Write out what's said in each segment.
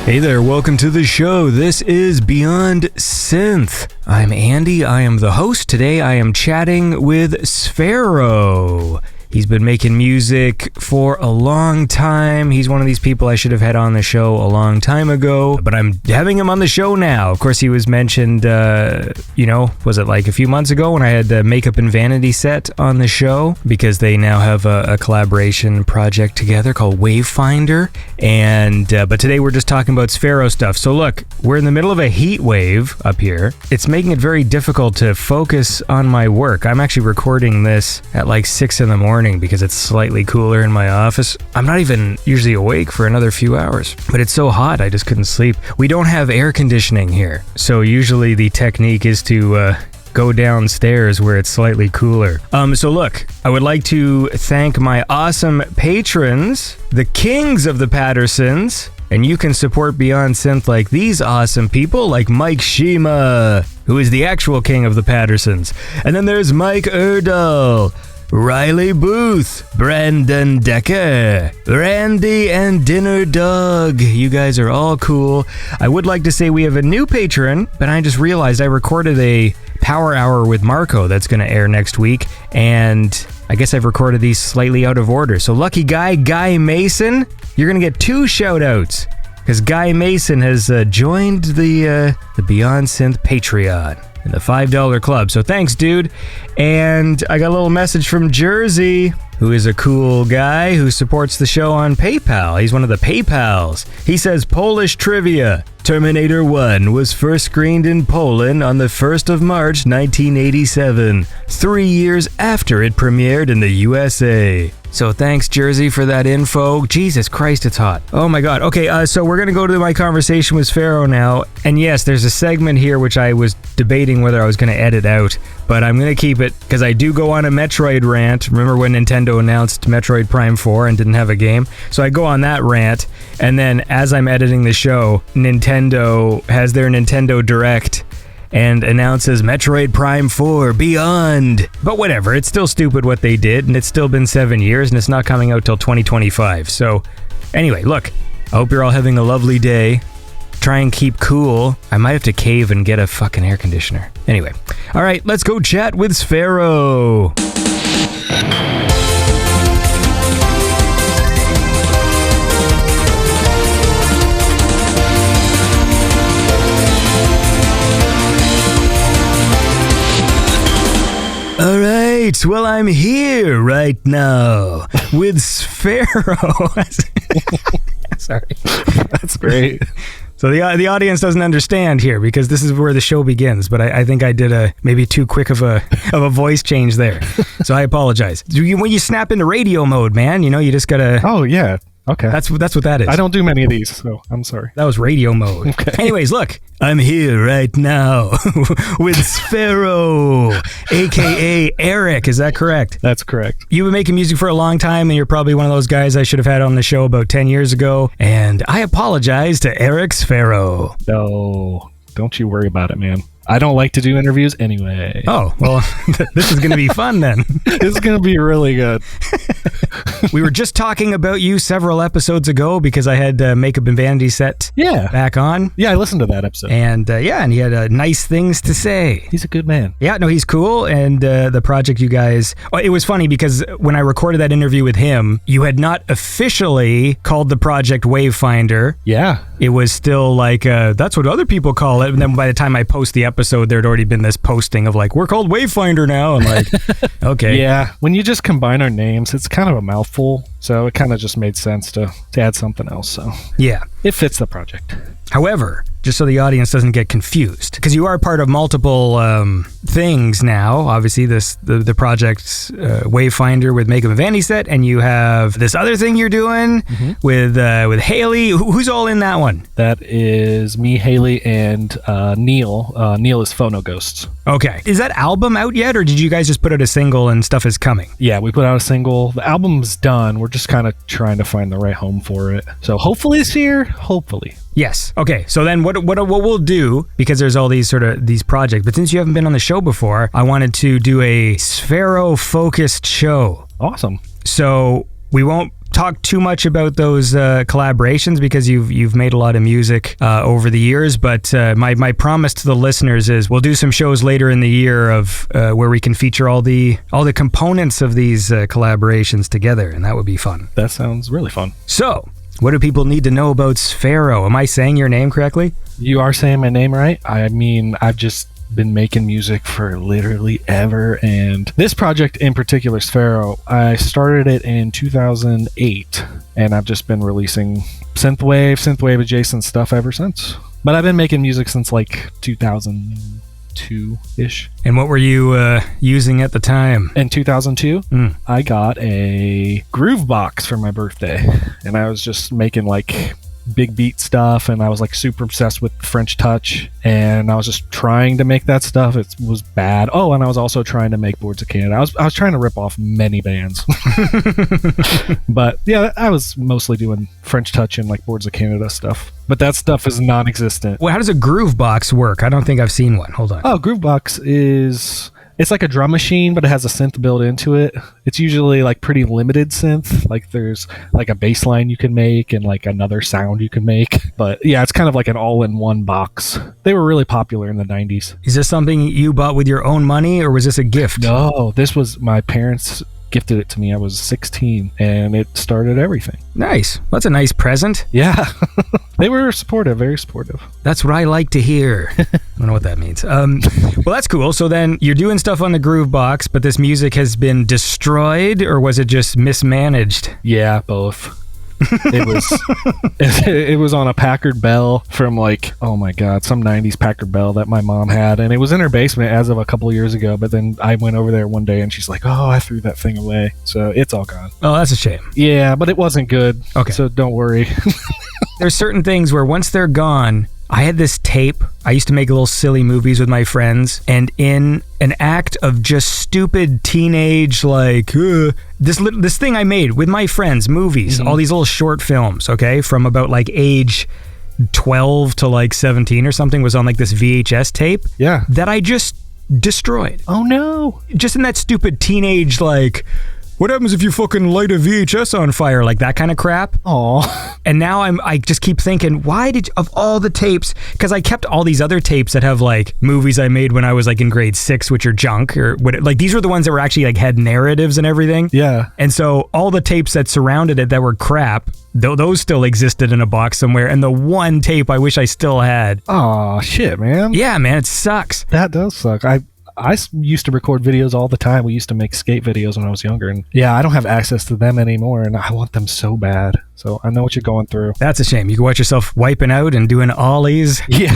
Hey there, welcome to the show. This is Beyond Synth. I'm Andy, I am the host. Today I am chatting with Sferro. He's been making music for a long time. He's one of these people I should have had on the show a long time ago, but I'm having him on the show now. Of course, he was mentioned, was it like a few months ago when I had the Makeup and Vanity set on the show, because they now have a collaboration project together called Wavefinder. But today we're just talking about Sferro stuff. So look, we're in the middle of a heat wave up here. It's making it very difficult to focus on my work. I'm actually recording this at like 6 in the morning because it's slightly cooler in my office. I'm not even usually awake for another few hours, but it's so hot I just couldn't sleep. We don't have air conditioning here, so usually the technique is to go downstairs where it's slightly cooler. So look, I would like to thank my awesome patrons, the kings of the Pattersons, and you can support Beyond Synth like these awesome people, like Mike Shima, who is the actual king of the Pattersons. And then there's Mike Erdal, Riley Booth, Brandon Decker, Randy, and Dinner Dog. You guys are all cool. I would like to say we have a new patron, but I just realized I recorded a Power Hour with Marco that's going to air next week, and I guess I've recorded these slightly out of order. So lucky Guy Mason, you're going to get 2 shout-outs, because Guy Mason has joined the Beyond Synth Patreon in the $5 club. So thanks, dude. And I got a little message from Jersey, who is a cool guy who supports the show on PayPal. He's one of the PayPals. He says, Polish trivia. Terminator 1 was first screened in Poland on the 1st of March 1987, 3 years after it premiered in the USA. So thanks, Jersey, for that info. Jesus Christ, it's hot. Oh my God. Okay, so we're going to go to my conversation with Sferro now. And yes, there's a segment here which I was debating whether I was going to edit out, but I'm going to keep it because I do go on a Metroid rant. Remember when Nintendo announced Metroid Prime 4 and didn't have a game? So I go on that rant, and then as I'm editing the show, Nintendo has their Nintendo Direct and announces Metroid Prime 4 Beyond. But whatever, it's still stupid what they did, and it's still been 7 years, and it's not coming out till 2025. So anyway, look, I hope you're all having a lovely day. Try and keep cool. I might have to cave and get a fucking air conditioner. Anyway, all right, let's go chat with Sferro. All right, well, I'm here right now with Sferro. Sorry. That's great. So the audience doesn't understand here because this is where the show begins, but I think I did maybe too quick of a voice change there. So I apologize. When you snap into radio mode, man, you just gotta... Oh, yeah. Okay. That's what that is. I don't do many of these, so I'm sorry. That was radio mode. Okay. Anyways, look, I'm here right now with Sferro, a.k.a. Eric. Is that correct? That's correct. You've been making music for a long time, and you're probably one of those guys I should have had on the show about 10 years ago, and I apologize to Eric Sferro. No, don't you worry about it, man. I don't like to do interviews anyway. Oh, well, this is going to be fun then. This is going to be really good. We were just talking about you several episodes ago because I had Makeup and Vanity set back on. Yeah, I listened to that episode. And and he had nice things to say. He's a good man. Yeah, no, he's cool. And the project you guys... Oh, it was funny because when I recorded that interview with him, you had not officially called the project Wavefinder. Yeah. It was still like, that's what other people call it. And then by the time I post the episode, there'd already been this posting of like, we're called Wavefinder now. I'm like, okay. Yeah, when you just combine our names, it's kind of a mouthful. So it kind of just made sense to add something else. So yeah, it fits the project. However, just so the audience doesn't get confused, because you are part of multiple things now. Obviously, the project's Wavefinder with Makeup and Vanity set, and you have this other thing you're doing with Haley. Who's all in that one? That is me, Haley, and Neil. Neil is Phono Ghosts. Okay. Is that album out yet, or did you guys just put out a single and stuff is coming? Yeah, we put out a single. The album's done. We're just kind of trying to find the right home for it. So hopefully this year. Hopefully. Yes. Okay. So then what we'll do, because there's all these these projects, but since you haven't been on the show before, I wanted to do a Sferro focused show. Awesome. So we won't talk too much about those collaborations because you've made a lot of music over the years, but my promise to the listeners is we'll do some shows later in the year of where we can feature all the components of these collaborations together, and that would be fun. That sounds really fun. So, what do people need to know about Sferro? Am I saying your name correctly? You are saying my name right. I mean, I've just been making music for literally ever, and this project in particular, Sferro, I started it in 2008, and I've just been releasing synthwave adjacent stuff ever since. But I've been making music since like 2002-ish. And what were you using at the time? In 2002, I got a groove box for my birthday, and I was just making like big beat stuff, and I was like super obsessed with French touch, and I was just trying to make that stuff. It was bad. Oh, and I was also trying to make Boards of Canada. I was trying to rip off many bands. But yeah, I was mostly doing French touch and like Boards of Canada stuff, but that stuff is non-existent. Well, how does a groove box work? I don't think I've seen one. Hold on. Oh, groove box it's like a drum machine, but it has a synth built into it. It's usually like pretty limited synth. Like there's like a bass line you can make and like another sound you can make. But yeah, it's kind of like an all-in-one box. They were really popular in the 90s. Is this something you bought with your own money, or was this a gift? No, this was my parents gifted it to me. I was 16, and it started everything. Nice. That's a nice present. Yeah. They were supportive, very supportive. That's what I like to hear. I don't know what that means. Well, that's cool. So then you're doing stuff on the groove box, but this music has been destroyed, or was it just mismanaged? Yeah, both. It was on a Packard Bell from like, oh my god, some 90s Packard Bell that my mom had, and it was in her basement as of a couple of years ago. But then I went over there one day and she's like, oh, I threw that thing away, so it's all gone. Oh, that's a shame. Yeah, but it wasn't good. Okay, so don't worry. There's certain things where once they're gone. I had this tape. I used to make little silly movies with my friends, and in an act of just stupid teenage, like, this thing I made with my friends, movies, all these little short films, okay, from about like age 12 to like 17 or something, was on like this VHS tape. Yeah. That I just destroyed. Oh no. Just in that stupid teenage, like, what happens if you fucking light a VHS on fire? Like that kind of crap. Aw. And now I just keep thinking, why did, of all the tapes, because I kept all these other tapes that have like movies I made when I was like in grade 6, which are junk, or what, like these were the ones that were actually like had narratives and everything. Yeah. And so all the tapes that surrounded it that were crap, those still existed in a box somewhere. And the one tape I wish I still had. Aw, shit, man. Yeah, man, it sucks. That does suck. I used to record videos all the time. We used to make skate videos when I was younger, and yeah, I don't have access to them anymore, and I want them so bad. So I know what you're going through. That's a shame. You can watch yourself wiping out and doing ollies. Yeah.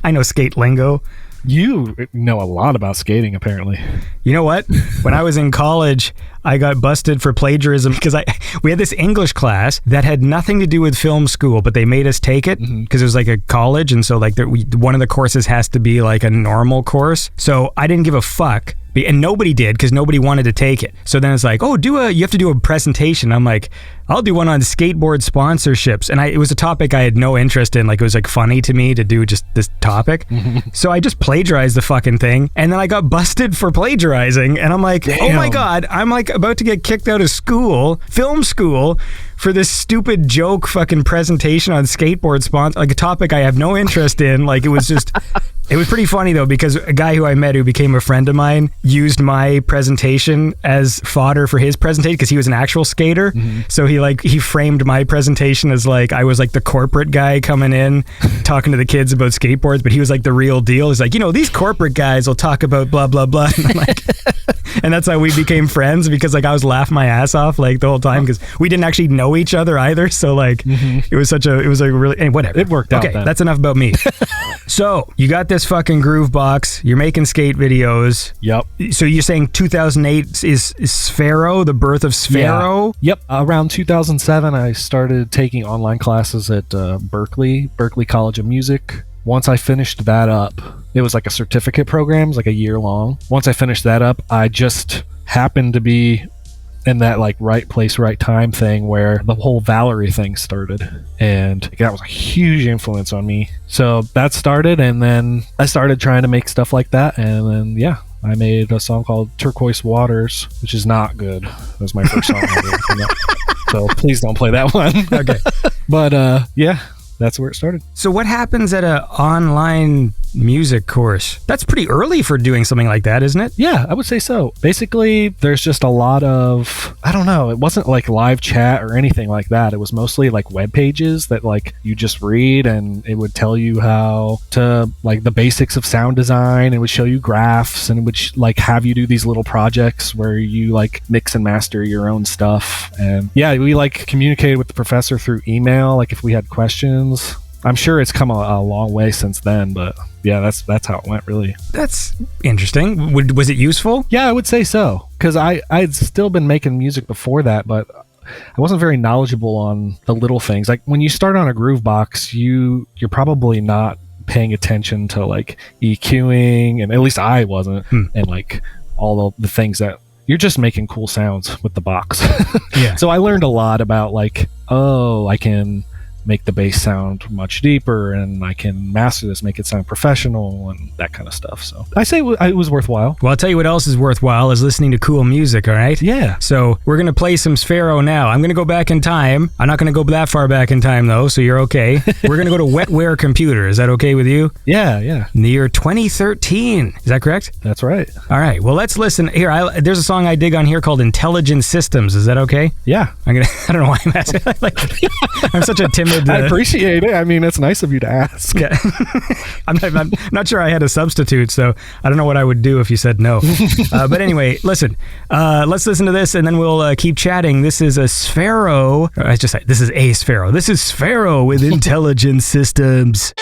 I know skate lingo. You know a lot about skating, apparently. You know what? When I was in college, I got busted for plagiarism because we had this English class that had nothing to do with film school, but they made us take it because it was like a college, and so like one of the courses has to be like a normal course. So I didn't give a fuck. And nobody did because nobody wanted to take it. So then it's like, oh, you have to do a presentation. I'm like, I'll do one on skateboard sponsorships. And it was a topic I had no interest in. Like, it was like funny to me to do just this topic. So I just plagiarized the fucking thing. And then I got busted for plagiarizing. And I'm like, damn. Oh my God, I'm like about to get kicked out of school, film school, for this stupid joke fucking presentation on skateboard sponsor, like a topic I have no interest in. Like, it was just... It was pretty funny though, because a guy who I met who became a friend of mine used my presentation as fodder for his presentation because he was an actual skater. So he framed my presentation as like I was like the corporate guy coming in talking to the kids about skateboards, but he was like the real deal. He's like, these corporate guys will talk about blah blah blah. And I'm like, and that's how we became friends, because like I was laughing my ass off like the whole time because we didn't actually know each other either. So like it was a really whatever. It worked out. Okay, that's enough about me. So you got this fucking groove box. You're making skate videos. Yep. So you're saying 2008 is Sferro, the birth of Sferro? Yeah. Yep. Around 2007, I started taking online classes at Berkeley College of Music. Once I finished that up, it was like a certificate program, it was like a year long. Once I finished that up, I just happened to be in that like right place, right time thing where the whole Valerie thing started, and that was a huge influence on me. So that started, and then I started trying to make stuff like that, and then I made a song called Turquoise Waters, which is not good. That was my first song I did. So please don't play that one. Okay. But yeah, that's where it started. So what happens at an online music course? That's pretty early for doing something like that, isn't it? Yeah, I would say so. Basically, there's just a lot of, I don't know, it wasn't like live chat or anything like that. It was mostly like web pages that like you just read, and it would tell you how to, like, the basics of sound design. It would show you graphs, and it would like have you do these little projects where you like mix and master your own stuff. And yeah, we like communicated with the professor through email, like if we had questions. I'm sure it's come a long way since then, but yeah, that's how it went, really. That's interesting. Was it useful? Yeah, I would say so, because I'd still been making music before that, but I wasn't very knowledgeable on the little things. Like when you start on a groove box, you're probably not paying attention to like EQing, and at least I wasn't, and like all the things that you're just making cool sounds with the box. Yeah. So I learned a lot about like, oh, I can make the bass sound much deeper, and I can master this, make it sound professional, and that kind of stuff. So I say it was worthwhile. Well, I'll tell you what else is worthwhile is listening to cool music, all right? Yeah. So we're going to play some Sferro now. I'm going to go back in time. I'm not going to go that far back in time, though, so you're okay. We're going to go to Wetware Computer. Is that okay with you? Yeah. In the year 2013. Is that correct? That's right. All right. Well, let's listen. Here, there's a song I dig on here called Intelligent Systems. Is that okay? Yeah. I don't know why I'm asking. I'm such a timid... I appreciate it. I mean, it's nice of you to ask. Yeah. I'm not sure I had a substitute, so I don't know what I would do if you said no. But anyway, listen. Let's listen to this, and then we'll keep chatting. This is a Sferro. I just said this is a Sferro. This is Sferro with Intelligent Systems.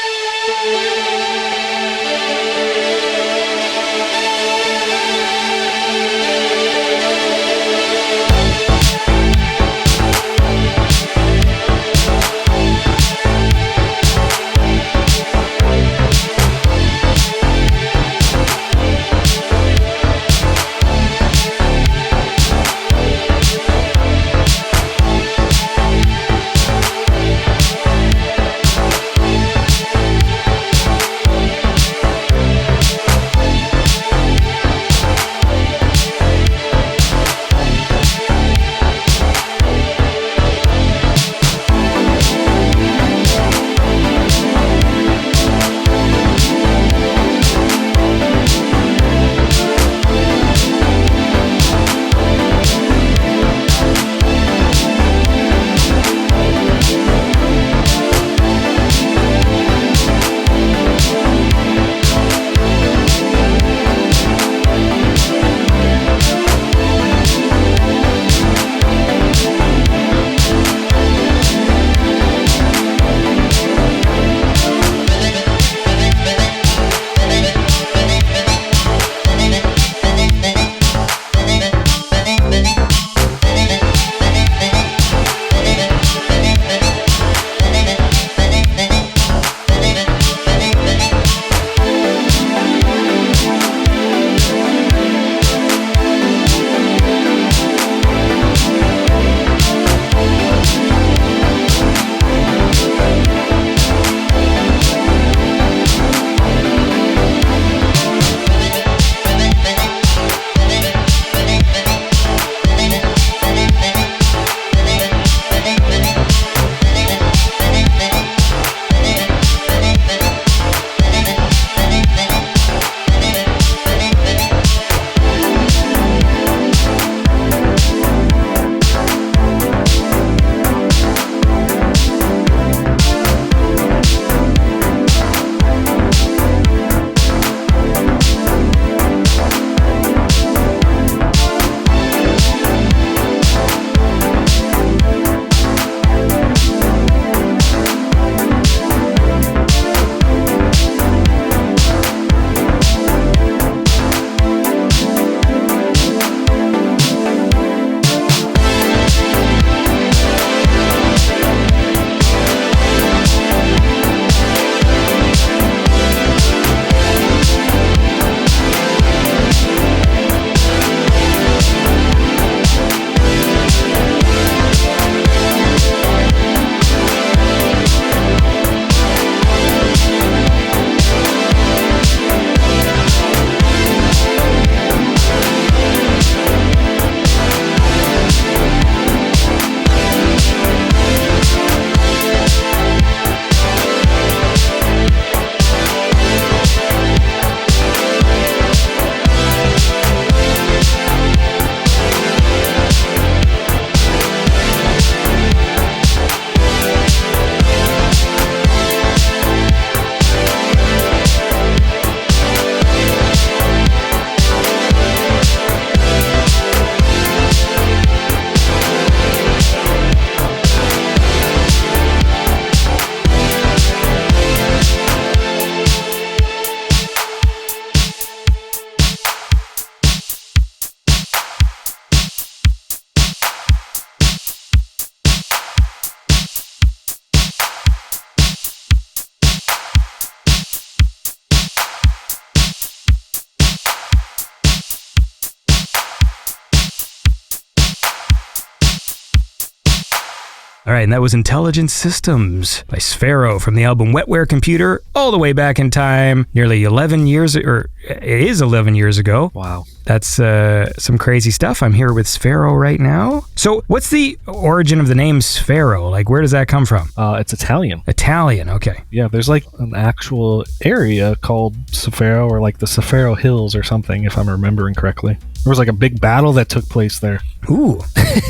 All right, and that was Intelligent Systems by Sferro from the album Wetware Computer, all the way back in time, nearly 11 years, or it is 11 years ago. Wow. That's some crazy stuff. I'm here with Sferro right now. So what's the origin of the name Sferro? Like, where does that come from? It's Italian. Italian, okay. Yeah, there's like an actual area called Sferro, or like the Sferro Hills or something, if I'm remembering correctly. There was like a big battle that took place there. Ooh.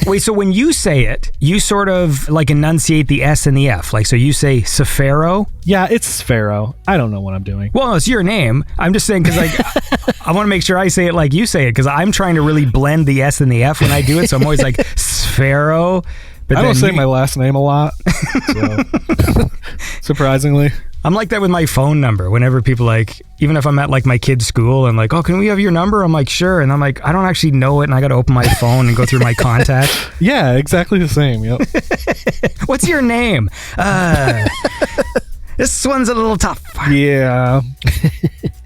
Wait, so when you say it, you sort of like enunciate the S and the F. Like, so you say Sferro? Yeah, it's Sferro. I don't know what I'm doing. Well, it's your name. I'm just saying because like I want to make sure I say it like you say it because I'm trying to really blend the S and the F when I do it. So I'm always like Sferro. But I don't say my last name a lot. So. Surprisingly. I'm like that with my phone number. Whenever people like, even if I'm at like my kid's school and like, oh, can we have your number? I'm like, sure. And I'm like, I don't actually know it. And I got to open my phone and go through my contacts. Yeah, exactly the same. Yep. What's your name? This one's a little tough. Yeah.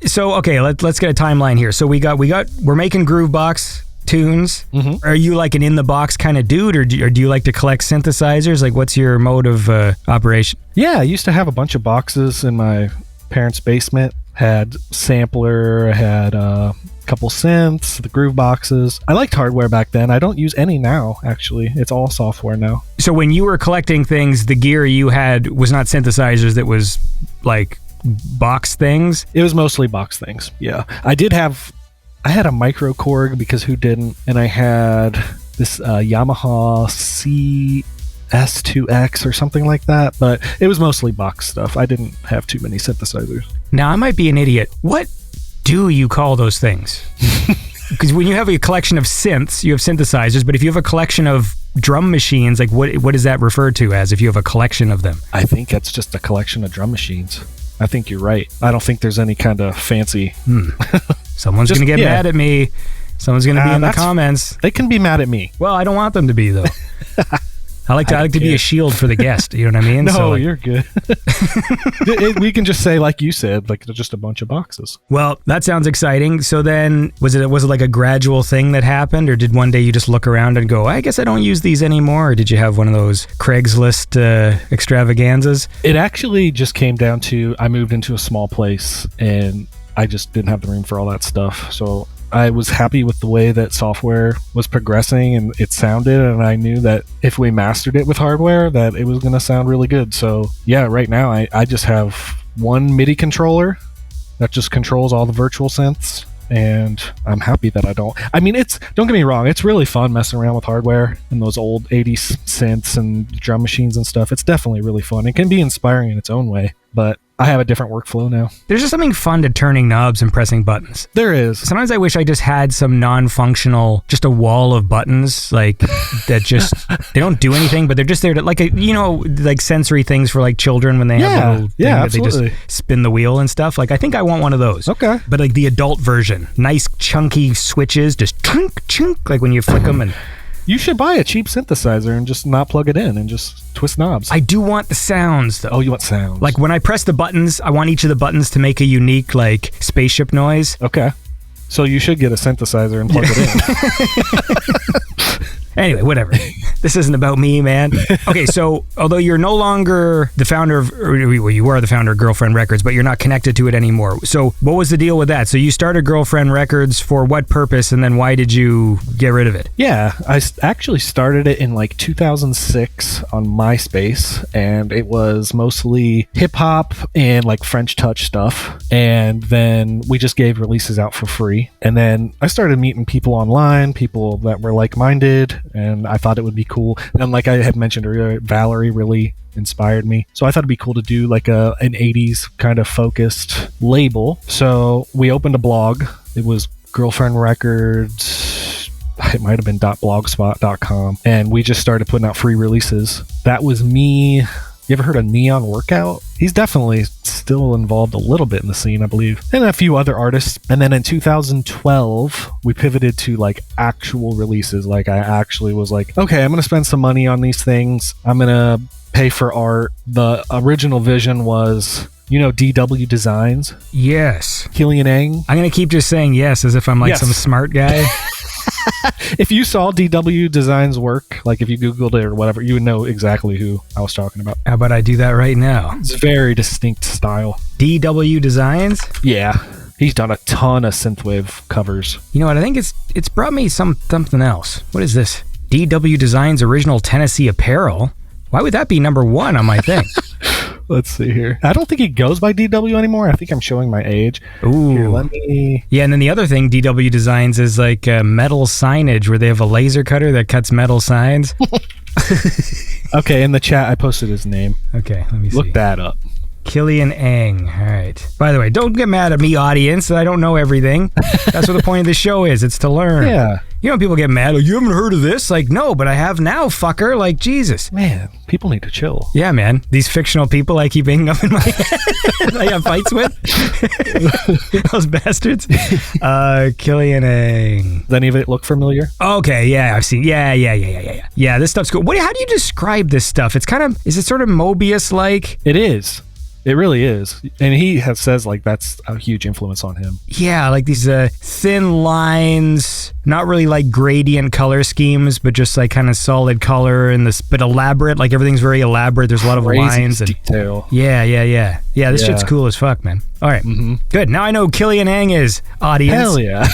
So, okay, let's get a timeline here. So we're making Groovebox tunes. Mm-hmm. Are you like an in the box kind of dude, or do you like to collect synthesizers? Like, what's your mode of operation? Yeah, I used to have a bunch of boxes in my parents' basement. Had sampler, had a couple synths, the groove boxes. I liked hardware back then. I don't use any now, actually. It's all software now. So when you were collecting things, the gear you had was not synthesizers, that was like box things? It was mostly box things, yeah. I had a micro Korg, because who didn't? And I had this Yamaha CS2X or something like that, but it was mostly box stuff. I didn't have too many synthesizers. Now, I might be an idiot. What do you call those things? Because when you have a collection of synths, you have synthesizers, but if you have a collection of drum machines, like what is that referred to as if you have a collection of them? I think that's just a collection of drum machines. I think you're right. I don't think there's any kind of fancy... Someone's going to get mad at me. Someone's going to be in the comments. They can be mad at me. Well, I don't want them to be, though. I like to be a shield for the guest. You know what I mean? No, so, you're good. We can just say, like you said, like just a bunch of boxes. Well, that sounds exciting. So then, was it like a gradual thing that happened, or did one day you just look around and go, I guess I don't use these anymore? Or did you have one of those Craigslist extravaganzas? It actually just came down to, I moved into a small place and I just didn't have the room for all that stuff. So I was happy with the way that software was progressing and it sounded, and I knew that if we mastered it with hardware, that it was going to sound really good. So yeah, right now I just have one MIDI controller that just controls all the virtual synths, and I'm happy that I don't. I mean, don't get me wrong, it's really fun messing around with hardware and those old 80s synths and drum machines and stuff. It's definitely really fun. It can be inspiring in its own way, but I have a different workflow now. There's just something fun to turning knobs and pressing buttons. There is. Sometimes I wish I just had some non-functional, just a wall of buttons, like that just, they don't do anything, but they're just there to, like, like sensory things for like children when they have a little thing that they just spin the wheel and stuff. Like, I think I want one of those. Okay. But like the adult version, nice chunky switches, just chunk, chunk, like when you flick them and... You should buy a cheap synthesizer and just not plug it in and just twist knobs. I do want the sounds, though. Oh, you want sounds? Like when I press the buttons, I want each of the buttons to make a unique, like, spaceship noise. Okay. So you should get a synthesizer and plug it in. Anyway, whatever. This isn't about me, man. Okay, so although you're no longer the founder of, well, you are the founder of Girlfriend Records, but you're not connected to it anymore. So what was the deal with that? So you started Girlfriend Records for what purpose, and then why did you get rid of it? Yeah, I actually started it in like 2006 on MySpace, and it was mostly hip-hop and like French touch stuff. And then we just gave releases out for free. And then I started meeting people online, people that were like-minded, and I thought it would be cool. And like I had mentioned earlier, Valerie really inspired me. So I thought it'd be cool to do like an 80s kind of focused label. So we opened a blog. It was Girlfriend Records. It might have been .blogspot.com. And we just started putting out free releases. That was me. You ever heard of Neon Workout? He's definitely still involved a little bit in the scene, I believe. And a few other artists. And then in 2012, we pivoted to like actual releases. Like I actually was like, okay, I'm going to spend some money on these things. I'm going to pay for art. The original vision was, DW Designs? Yes. Killian Eng? I'm going to keep just saying yes as if I'm like some smart guy. If you saw DW Design's work, like if you Googled it or whatever, you would know exactly who I was talking about. How about I do that right now? It's a very distinct style. DW Designs? Yeah. He's done a ton of synthwave covers. You know what? I think it's brought me something else. What is this? DW Designs Original Tennessee Apparel. Why would that be number one on my thing? Let's see here. I don't think he goes by DW anymore. I think I'm showing my age. Ooh. Here, let me... Yeah, and then the other thing DW Designs is like metal signage where they have a laser cutter that cuts metal signs. Okay, in the chat, I posted his name. Okay, let me see. Look that up. Killian Ang. All right. By the way, don't get mad at me, audience. I don't know everything. That's what the point of the show is. It's to learn. Yeah. You know, people get mad. Like, you haven't heard of this? Like, no, but I have now, fucker. Like, Jesus. Man, people need to chill. Yeah, man. These fictional people I keep hanging up in my head. I have fights with. Those bastards. Killian Ang. Does any of it look familiar? Okay, yeah, I've seen. Yeah. Yeah, this stuff's cool. How do you describe this stuff? It's kind of, is it sort of Mobius-like? It is. It really is. And he says like that's a huge influence on him. Yeah, like these thin lines, not really like gradient color schemes, but just like kind of solid color and this, but elaborate. Like everything's very elaborate. There's a lot of lines and detail. Yeah. This shit's cool as fuck, man. All right, Good. Now I know who Killian Ang is, audience. Hell yeah.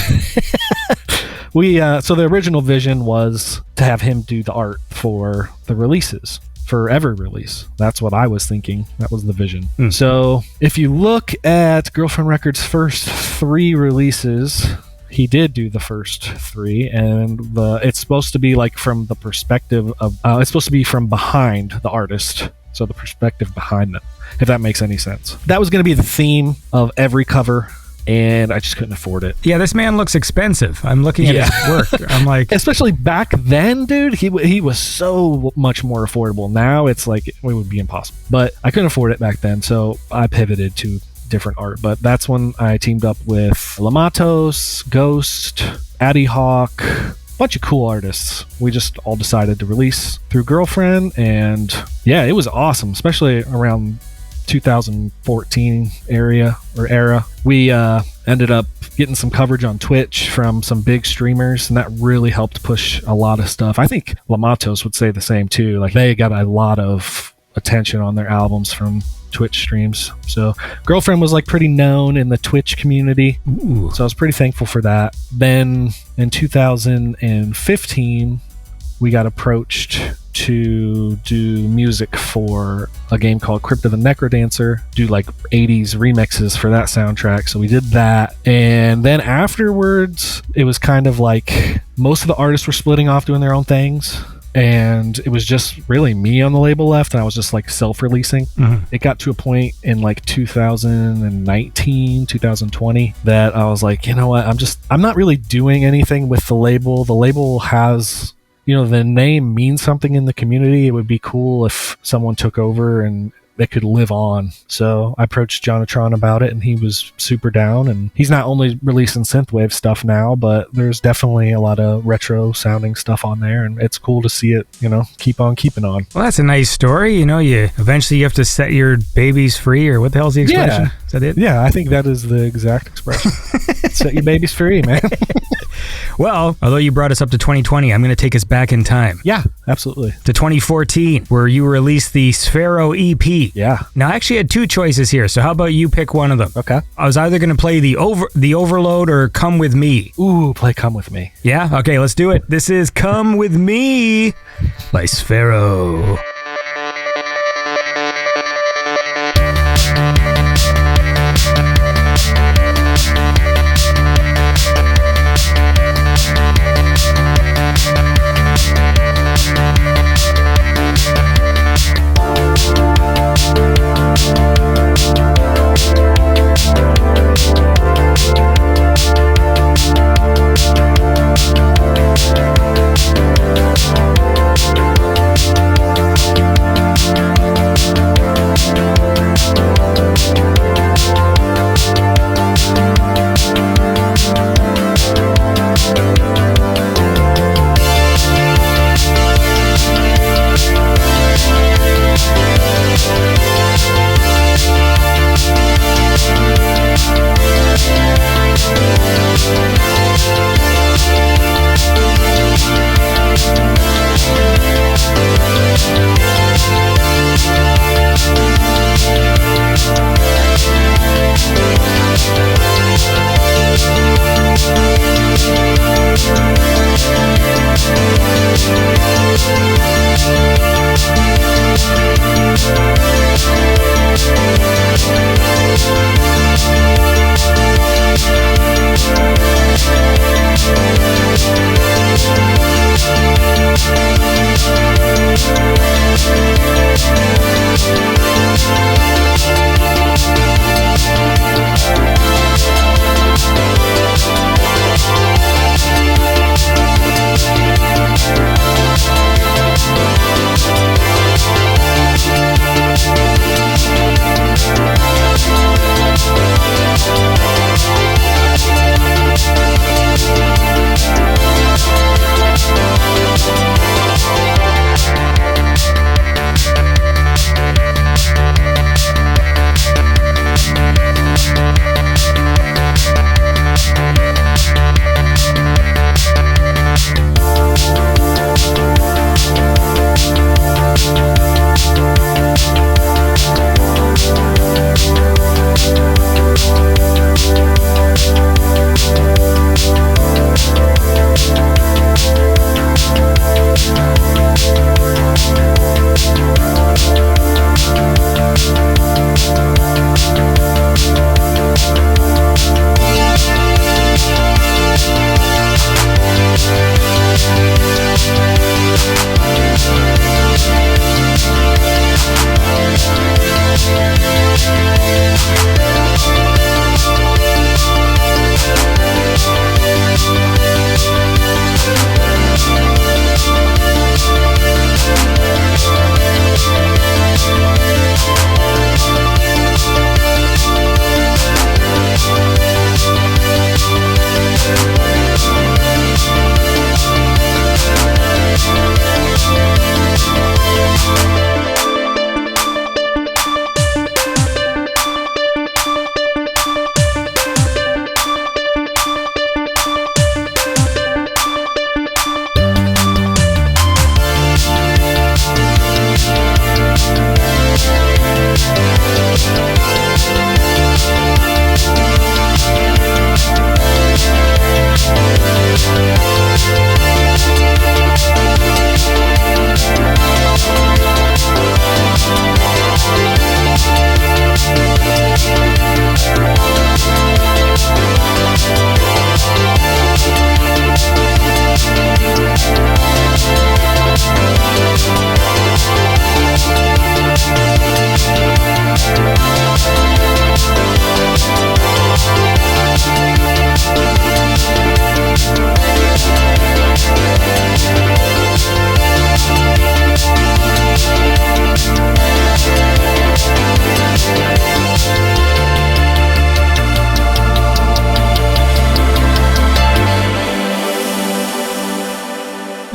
So the original vision was to have him do the art for the releases. For every release. That's what I was thinking. That was the vision. So if you look at Girlfriend Records' first 3 releases, he did do the first 3, and it's supposed to be like from the perspective of it's supposed to be from behind the artist, so the perspective behind them, if that makes any sense. That was going to be the theme of every cover, and I just couldn't afford it. Yeah, this man looks expensive. I'm looking at his work. I'm like... Especially back then, dude, he was so much more affordable. Now it's like, it would be impossible. But I couldn't afford it back then, so I pivoted to different art. But that's when I teamed up with Lamatos, Ghost, Addy Hawk, bunch of cool artists. We just all decided to release through Girlfriend, and yeah, it was awesome, especially around 2014 era. We ended up getting some coverage on Twitch from some big streamers, and that really helped push a lot of stuff. I think Lamatos would say the same too. Like they got a lot of attention on their albums from Twitch streams. So Girlfriend was like pretty known in the Twitch community. Ooh. So I was pretty thankful for that. Then in 2015 we got approached to do music for a game called Crypt of the Necrodancer, do like 80s remixes for that soundtrack. So we did that. And then afterwards, it was kind of like most of the artists were splitting off doing their own things. And it was just really me on the label left, and I was just like self-releasing. It got to a point in like 2019, 2020 that I was like, you know what, I'm not really doing anything with the label. The label has... the name means something in the community. It would be cool if someone took over and they could live on. So I approached Jonatron about it, and he was super down. And he's not only releasing synthwave stuff now, but there's definitely a lot of retro sounding stuff on there, and it's cool to see it, keep on keeping on. Well, that's a nice story. You eventually you have to set your babies free, or what the hell's the expression? Yeah. Is that it? Yeah, I think that is the exact expression. Set your babies free, man. Well, although you brought us up to 2020, I'm going to take us back in time. Yeah, absolutely. To 2014, where you released the Sferro EP. Yeah. Now, I actually had 2 choices here, so how about you pick one of them? Okay. I was either going to play the Overload or Come With Me. Ooh, play Come With Me. Yeah? Okay, let's do it. This is Come With Me by Sferro.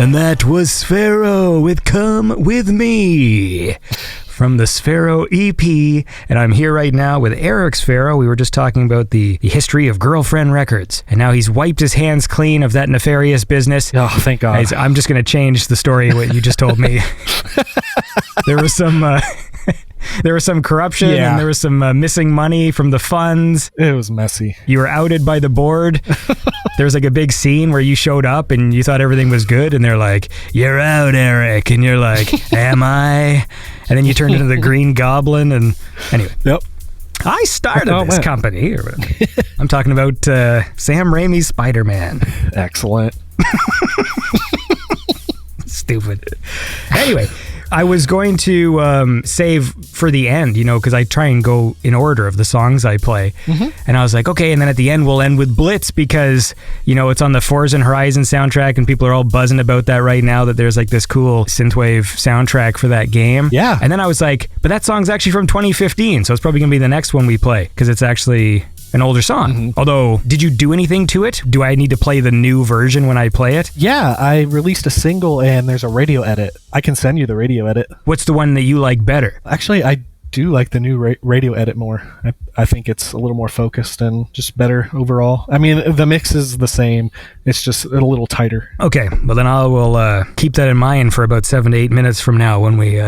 And that was Sferro with Come With Me from the Sferro EP. And I'm here right now with Eric Sferro. We were just talking about the history of Girlfriend Records. And now he's wiped his hands clean of that nefarious business. Oh, thank God. I'm just going to change the story, what you just told me. There was some... There was some corruption and there was some missing money from the funds. It was messy. You were outed by the board. There was like a big scene where you showed up and you thought everything was good and they're like, "You're out, Eric." And you're like, "Am I?" And then you turned into the Green Goblin and anyway. Yep. I started this company. Or whatever. I'm talking about Sam Raimi's Spider-Man. Excellent. Stupid. Anyway. I was going to save for the end, because I try and go in order of the songs I play. Mm-hmm. And I was like, okay, and then at the end we'll end with Blitz because, it's on the Forza Horizon soundtrack and people are all buzzing about that right now, that there's like this cool synthwave soundtrack for that game. Yeah. And then I was like, but that song's actually from 2015, so it's probably going to be the next one we play because it's actually... an older song. Mm-hmm. Although, did you do anything to it? Do I need to play the new version when I play it? Yeah, I released a single and there's a radio edit. I can send you the radio edit. What's the one that you like better? Actually, I do like the new radio edit more. I think it's a little more focused and just better overall. I mean, the mix is the same. It's just a little tighter. Okay, well then I will keep that in mind for about 7 to 8 minutes from now when we...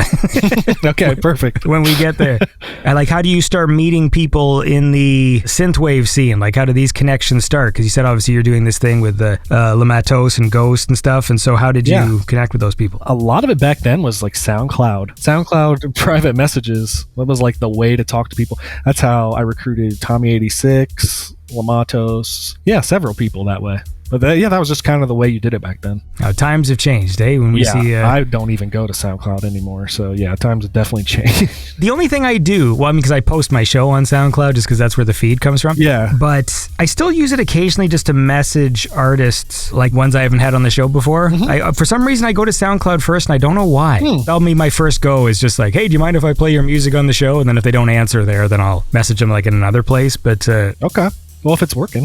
Okay, perfect. When we get there. And how do you start meeting people in the synthwave scene? How do these connections start? Because you said obviously you're doing this thing with Lamatos and Ghost and stuff, and so how did you connect with those people? A lot of it back then was SoundCloud. SoundCloud private messages. That was the way to talk to people. That's how I recruited Tommy86, Lamatos. Yeah, several people that way. But that was just kind of the way you did it back then. Now, times have changed, eh? When we see... I don't even go to SoundCloud anymore, so yeah, times have definitely changed. The only thing I do, because I post my show on SoundCloud just because that's where the feed comes from. Yeah. But I still use it occasionally just to message artists, like ones I haven't had on the show before. Mm-hmm. For some reason, I go to SoundCloud first, and I don't know why. That'll be my first go is just hey, do you mind if I play your music on the show? And then if they don't answer there, then I'll message them in another place. But okay. Well, if it's working.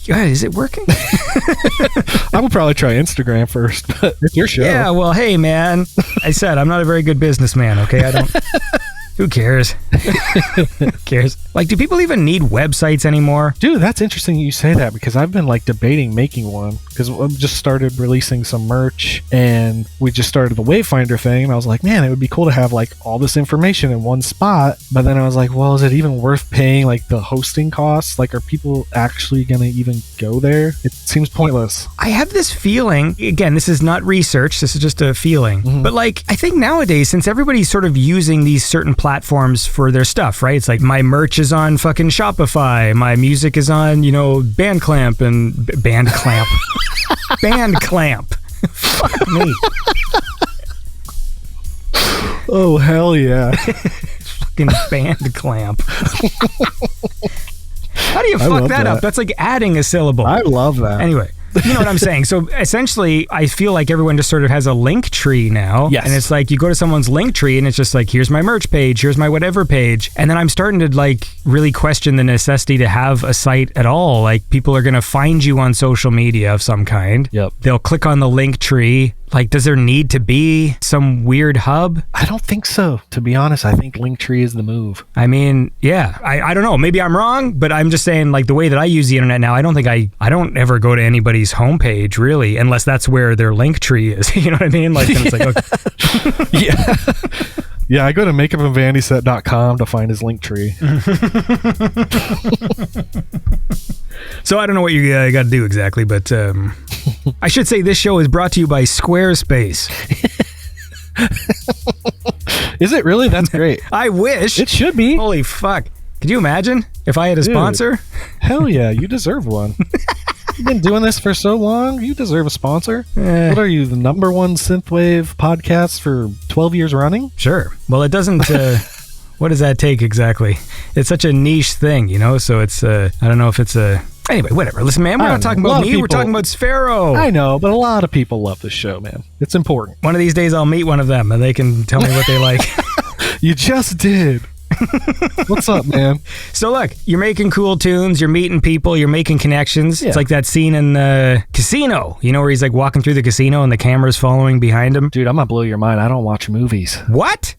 Is it working? I would probably try Instagram first, but it's your show. Yeah, well, hey, man. I said, I'm not a very good businessman, okay? I don't... Who cares? Who cares? Do people even need websites anymore? Dude, that's interesting you say that because I've been debating making one because I've just started releasing some merch and we just started the Wayfinder thing and I was like, man, it would be cool to have all this information in one spot. But then I was like, well, is it even worth paying the hosting costs? Are people actually going to even go there? It seems pointless. I have this feeling, again, this is not research, this is just a feeling. Mm-hmm. But I think nowadays, since everybody's sort of using these certain platforms for their stuff, right? It's my merch is on fucking Shopify, my music is on, Bandclamp and Bandclamp. Bandclamp. Fuck me. Oh, hell yeah. Fucking Bandclamp. How do you fuck that up? That's adding a syllable. I love that. Anyway. You know what I'm saying? So essentially, I feel like everyone just sort of has a link tree now. Yes. And it's you go to someone's link tree and it's just here's my merch page, here's my whatever page. And then I'm starting to really question the necessity to have a site at all. People are going to find you on social media of some kind. Yep. They'll click on the link tree. Does there need to be some weird hub? I don't think so. To be honest, I think Linktree is the move. I mean, yeah. I don't know. Maybe I'm wrong, but I'm just saying, the way that I use the internet now, I don't think I don't ever go to anybody's homepage, really, unless that's where their Linktree is. You know what I mean? And it's okay. Yeah. Yeah, I go to makeupofvandyset.com to find his link tree. So I don't know what you got to do exactly, but I should say this show is brought to you by Squarespace. Is it really? That's great. I wish. It should be. Holy fuck. Could you imagine if I had a sponsor? Hell yeah, you deserve one. You've been doing this for so long. You deserve a sponsor. What are you, the number one synthwave podcast for 12 years running? Sure. Well, it doesn't... what does that take exactly? It's such a niche thing, so it's... I don't know if it's a... Anyway, whatever. Listen, man, we're not talking about me. We're talking about Sferro. I know, but a lot of people love this show, man. It's important. One of these days, I'll meet one of them, and they can tell me what they like. You just did. What's up, man? So look, you're making cool tunes, you're meeting people, you're making connections. Yeah. It's like that scene in the casino, you know, where he's like walking through the casino and the camera's following behind him. Dude, I'm gonna blow your mind. I don't watch movies. What?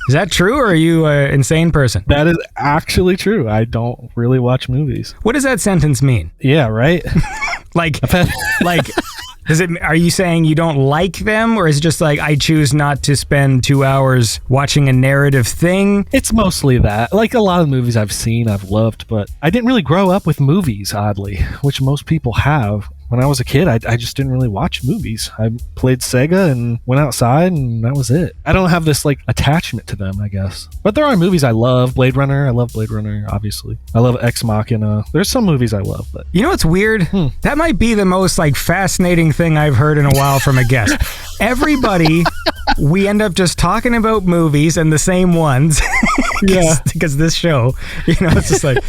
Is that true, or are you an insane person? That is actually true. I don't really watch movies. What does that sentence mean? Yeah, right? like, are you saying you don't like them, or is it just like, I choose not to spend 2 hours watching a narrative thing? It's mostly that. Like, a lot of movies I've seen, I've loved, but I didn't really grow up with movies, oddly, which most people have. When I was a kid, I just didn't really watch movies. I played Sega and went outside, and that was it. I don't have this, like, attachment to them, I guess. But there are movies I love. Blade Runner. I love Blade Runner, obviously. I love Ex Machina. There's some movies I love, but... You know what's weird? That might be the most, like, fascinating thing I've heard in a while from a guest. Everybody... we end up just talking about movies and the same ones. Yeah. Because this show, you know, it's just like...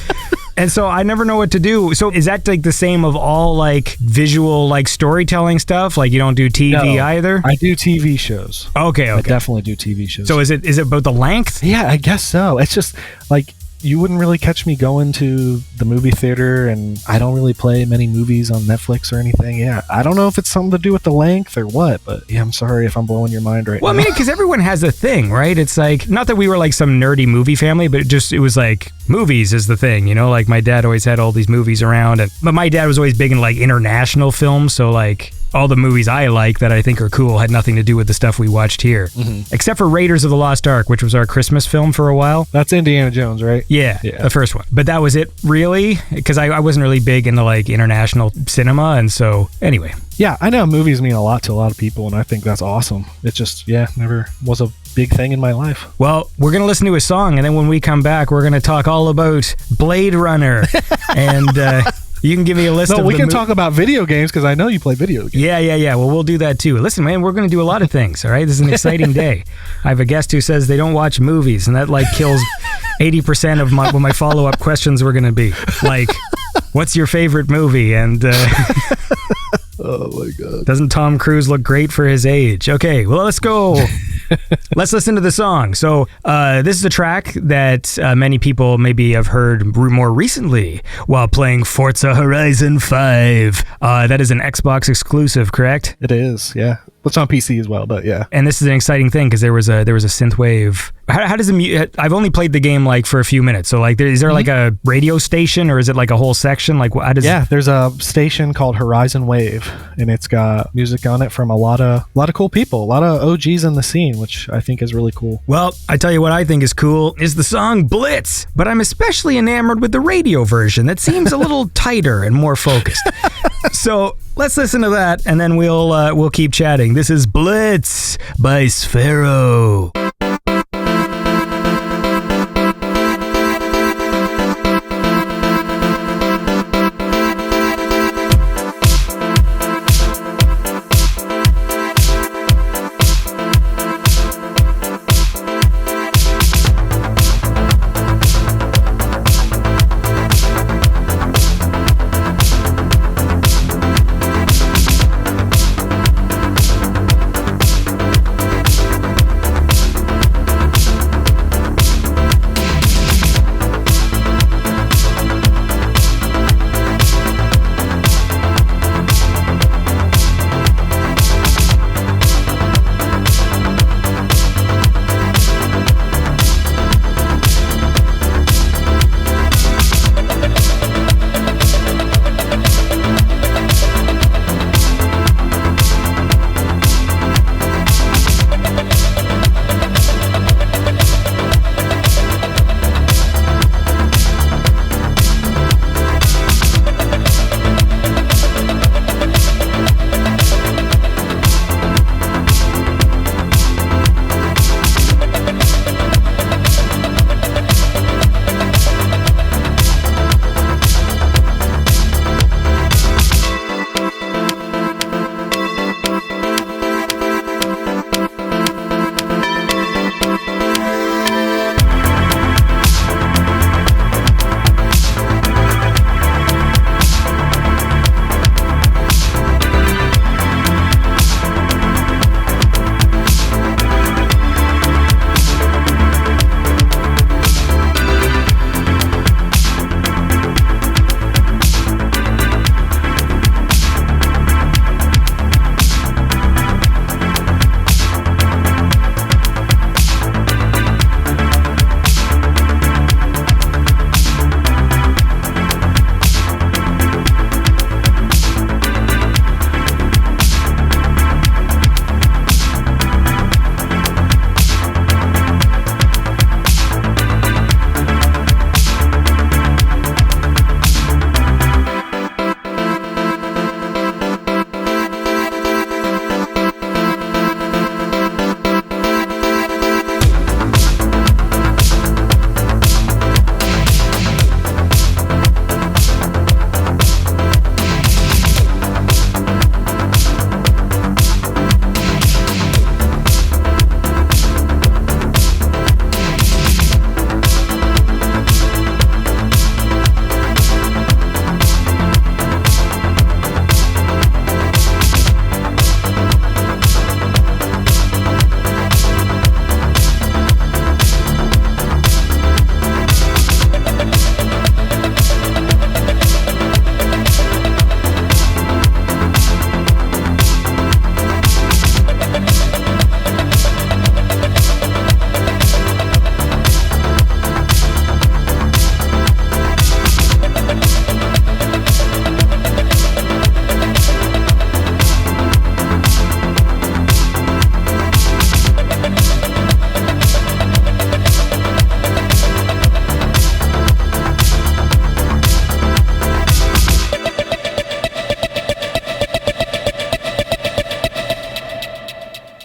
And so I never know what to do. So is that like the same of all like visual like storytelling stuff? Like you don't do TV either? I do TV shows. Okay. I definitely do TV shows. So is it about the length? Yeah, I guess so. It's just like you wouldn't really catch me going to the movie theater, and I don't really play many movies on Netflix or anything. Yeah, I don't know if it's something to do with the length or what, but yeah, I'm sorry if I'm blowing your mind right now. Well, I mean, because everyone has a thing, right? It's like, not that we were like some nerdy movie family, but it was like movies is the thing, you know? Like my dad always had all these movies around, but my dad was always big in like international films, so like all the movies I like that I think are cool had nothing to do with the stuff we watched here. Except for Raiders of the Lost Ark, which was our Christmas film for a while. That's Indiana Jones, right? Yeah, the first one. But that was it, really? Because I wasn't really big into like international cinema, and so anyway. Yeah, I know movies mean a lot to a lot of people, and I think that's awesome. It's just, never was a big thing in my life. Well, we're going to listen to a song, and then when we come back, we're going to talk all about Blade Runner. And you can give me a list of we can talk about video games, because I know you play video games. Yeah. Well, we'll do that too. Listen, man, we're going to do a lot of things, all right? This is an exciting day. I have a guest who says they don't watch movies, and that like kills 80% of what my follow-up questions were going to be. Like, what's your favorite movie? And... oh my God. Doesn't Tom Cruise look great for his age? Okay, well, let's go. Let's listen to the song. So this is a track that many people maybe have heard more recently while playing Forza Horizon 5. That is an Xbox exclusive, correct? It is, yeah. It's on PC as well, but yeah. And this is an exciting thing because there was a synthwave. How does I've only played the game like for a few minutes. So like, is there like a radio station, or is it like a whole section? Like, how does? Yeah, there's a station called Horizon Wave, and it's got music on it from a lot of cool people, a lot of OGs in the scene, which I think is really cool. Well, I tell you what I think is cool is the song Blitz, but I'm especially enamored with the radio version that seems a little tighter and more focused. So let's listen to that, and then we'll keep chatting. This is Blitz by Sferro.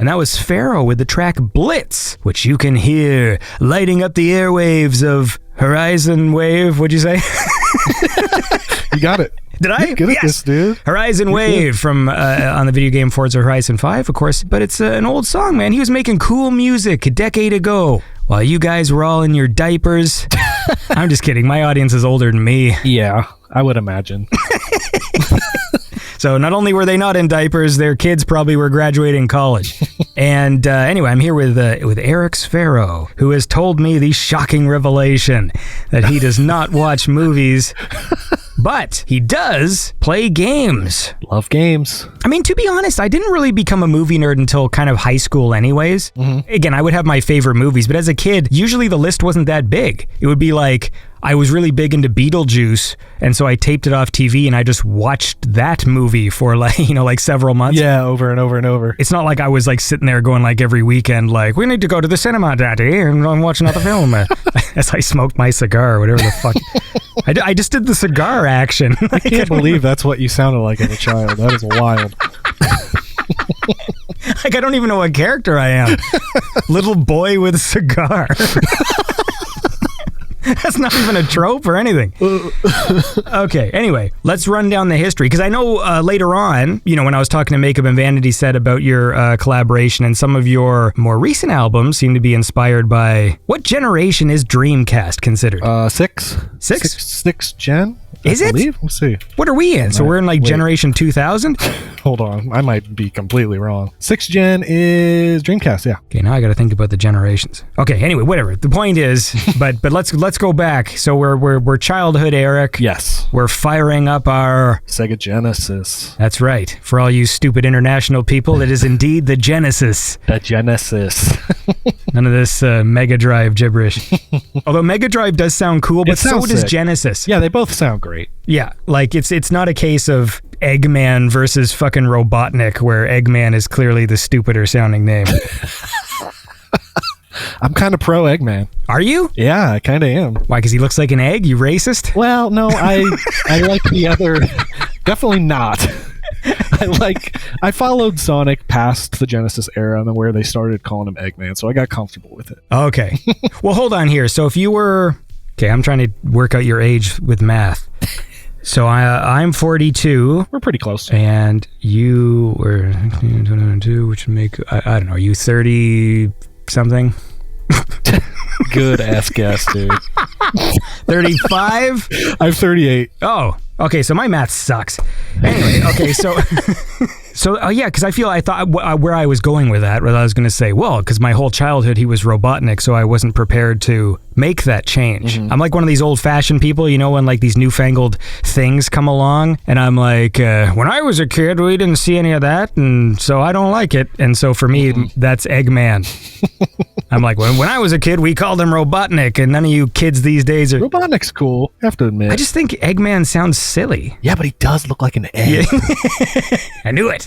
And that was Sferro with the track Blitz, which you can hear lighting up the airwaves of Horizon Wave. What'd you say? You got it. Did I? You're good at this, dude. Horizon Wave from on the video game Forza Horizon 5, of course. But it's an old song, man. He was making cool music a decade ago while you guys were all in your diapers. I'm just kidding. My audience is older than me. Yeah, I would imagine. So not only were they not in diapers, their kids probably were graduating college. And anyway, I'm here with Eric Sferro, who has told me the shocking revelation that he does not watch movies, but he does play games. Love games. I mean, to be honest, I didn't really become a movie nerd until kind of high school anyways. Again, I would have my favorite movies, but as a kid, usually the list wasn't that big. It would be like, I was really big into Beetlejuice, and so I taped it off TV and I just watched that movie for like several months. Yeah, over and over and over. It's not like I was like sitting there going like every weekend like, we need to go to the cinema, Daddy, and I'm watching another film as I smoked my cigar or whatever the fuck. I just did the cigar action. I can't believe that's what you sounded like as a child. That is wild. Like, I don't even know what character I am. Little boy with a cigar. That's not even a trope or anything. Okay, anyway, let's run down the history. Because I know later on, when I was talking to Makeup and Vanity Set about your collaboration, and some of your more recent albums seem to be inspired by... What generation is Dreamcast considered? Six. Sixth gen? Is it? Let's see. What are we in? So we're in like generation 2000? Hold on. I might be completely wrong. 6th gen is Dreamcast, yeah. Okay, now I got to think about the generations. Okay, anyway, whatever. The point is, but let's go back. So we're childhood Eric. Yes. We're firing up our Sega Genesis. That's right. For all you stupid international people, it is indeed the Genesis. The Genesis. None of this Mega Drive gibberish. Although Mega Drive does sound cool, but so does Genesis. Yeah, they both sound great. Yeah, like it's not a case of Eggman versus fucking Robotnik, where Eggman is clearly the stupider sounding name. I'm kind of pro Eggman. Are you? Yeah, I kind of am. Why, because he looks like an egg? You racist? Well, no, I like the other... Definitely not. I followed Sonic past the Genesis era and where they started calling him Eggman, so I got comfortable with it. Okay. Well, hold on here. So if you were... Okay, I'm trying to work out your age with math. So I'm 42. We're pretty close. And you were 22, which would make... I don't know, are you 30-something? Good ass guess, dude. 35? I'm 38. Oh, okay, so my math sucks. Anyway, okay, so... yeah, because I thought where I was going with that, I was going to say, well, because my whole childhood he was Robotnik, so I wasn't prepared to make that change. I'm like one of these old-fashioned people, when like these newfangled things come along, and I'm like, when I was a kid, we didn't see any of that, and so I don't like it. And so for me, that's Eggman. I'm like, when I was a kid, we called him Robotnik, and none of you kids these days are... Robotnik's cool, I have to admit. I just think Eggman sounds silly. Yeah, but he does look like an egg. Yeah. I knew it.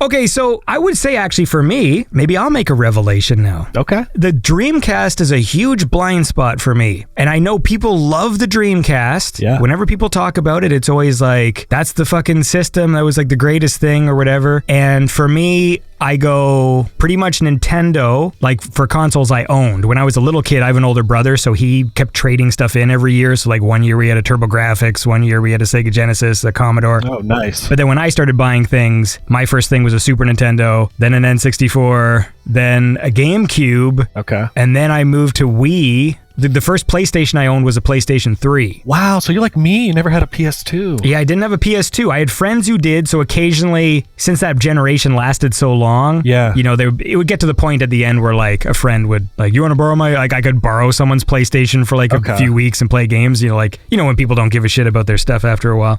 Okay, so I would say actually for me, maybe I'll make a revelation now. Okay. The Dreamcast is a huge blind spot for me. And I know people love the Dreamcast. Yeah. Whenever people talk about it, it's always like, that's the fucking system. That was like the greatest thing or whatever. And for me, I go pretty much Nintendo, like for consoles I owned. When I was a little kid, I have an older brother, so he kept trading stuff in every year. So like one year we had a TurboGrafx, one year we had a Sega Genesis, a Commodore. Oh, nice. But then when I started buying things, my first thing was a Super Nintendo, then an N64, then a GameCube. Okay. And then I moved to Wii. The first PlayStation I owned was a PlayStation 3. Wow, so you're like me, you never had a PS2. Yeah, I didn't have a PS2. I had friends who did, so occasionally, since that generation lasted so long, yeah, it would get to the point at the end where like a friend would like, you want to borrow I could borrow someone's PlayStation for like a few weeks and play games, when people don't give a shit about their stuff after a while.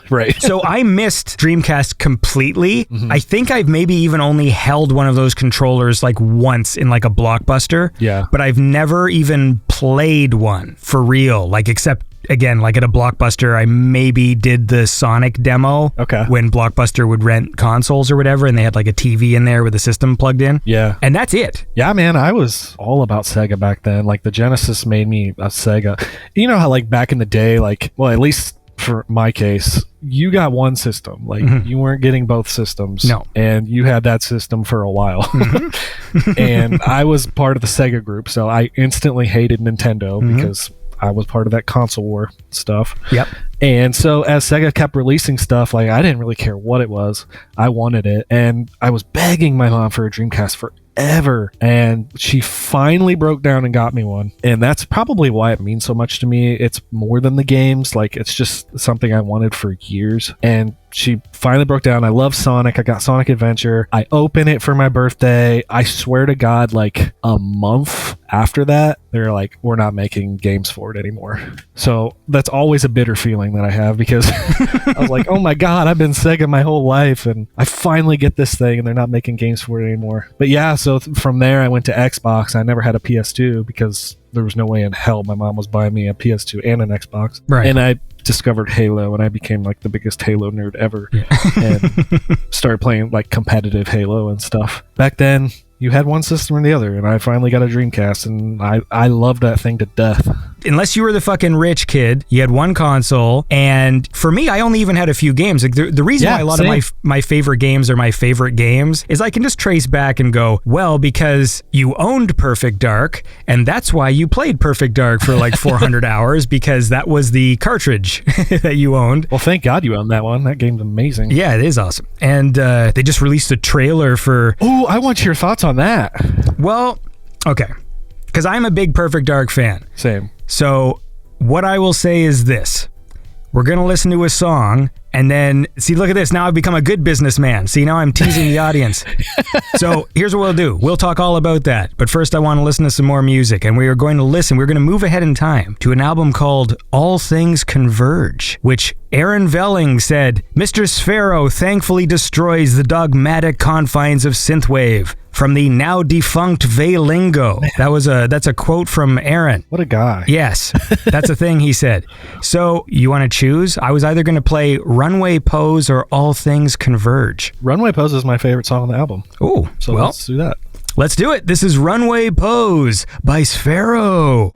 Right. So I missed Dreamcast completely. I think I've maybe even only held one of those controllers like once in like a Blockbuster. Yeah. But I've never even played one for real, like except again like at a Blockbuster I maybe did the Sonic demo when Blockbuster would rent consoles or whatever, and they had like a TV in there with a system plugged in, and that's it. Yeah, man, I was all about Sega back then. Like the Genesis made me a Sega. You know how like back in the day, like, well, at least for my case, you got one system. Like, you weren't getting both systems. No. And you had that system for a while. And I was part of the Sega group, so I instantly hated Nintendo because I was part of that console war stuff. Yep. And so as Sega kept releasing stuff, like, I didn't really care what it was. I wanted it. And I was begging my mom for a Dreamcast forever. And she finally broke down and got me one. And that's probably why it means so much to me. It's more than the games. Like, it's just something I wanted for years. And she finally broke down. I love Sonic. I got Sonic Adventure. I open it for my birthday. I swear to God, like a month after that, they're like, we're not making games for it anymore. So that's always a bitter feeling that I have, because I was like, oh my God, I've been Sega my whole life, and I finally get this thing and they're not making games for it anymore. But yeah, so from there I went to Xbox. I never had a PS2 because there was no way in hell my mom was buying me a PS2 and an Xbox. Right. And I discovered Halo, and I became like the biggest Halo nerd ever. And started playing like competitive Halo and stuff. Back then, you had one system or the other, and I finally got a Dreamcast, and I loved that thing to death. Unless you were the fucking rich kid, you had one console, and for me, I only even had a few games. Like the reason why a lot of my favorite games are my favorite games is I can just trace back and go, well, because you owned Perfect Dark, and that's why you played Perfect Dark for like 400 hours, because that was the cartridge that you owned. Well, thank God you owned that one. That game's amazing. Yeah, it is awesome. And they just released a trailer for... Oh, I want your thoughts on that. Well, okay. Because I'm a big Perfect Dark fan. Same. So what I will say is this. We're going to listen to a song, and then, see, look at this. Now I've become a good businessman. See, now I'm teasing the audience. So here's what we'll do. We'll talk all about that. But first I want to listen to some more music, and we're going to move ahead in time to an album called All Things Converge, which Aaron Velling said, Mr. Sferro thankfully destroys the dogmatic confines of synthwave from the now defunct Veilingo. That's a quote from Aaron. What a guy. Yes, that's a thing he said. So you want to choose? I was either going to play Runway Pose or All Things Converge. Runway Pose is my favorite song on the album. Oh, so well, let's do that. Let's do it. This is Runway Pose by Sferro.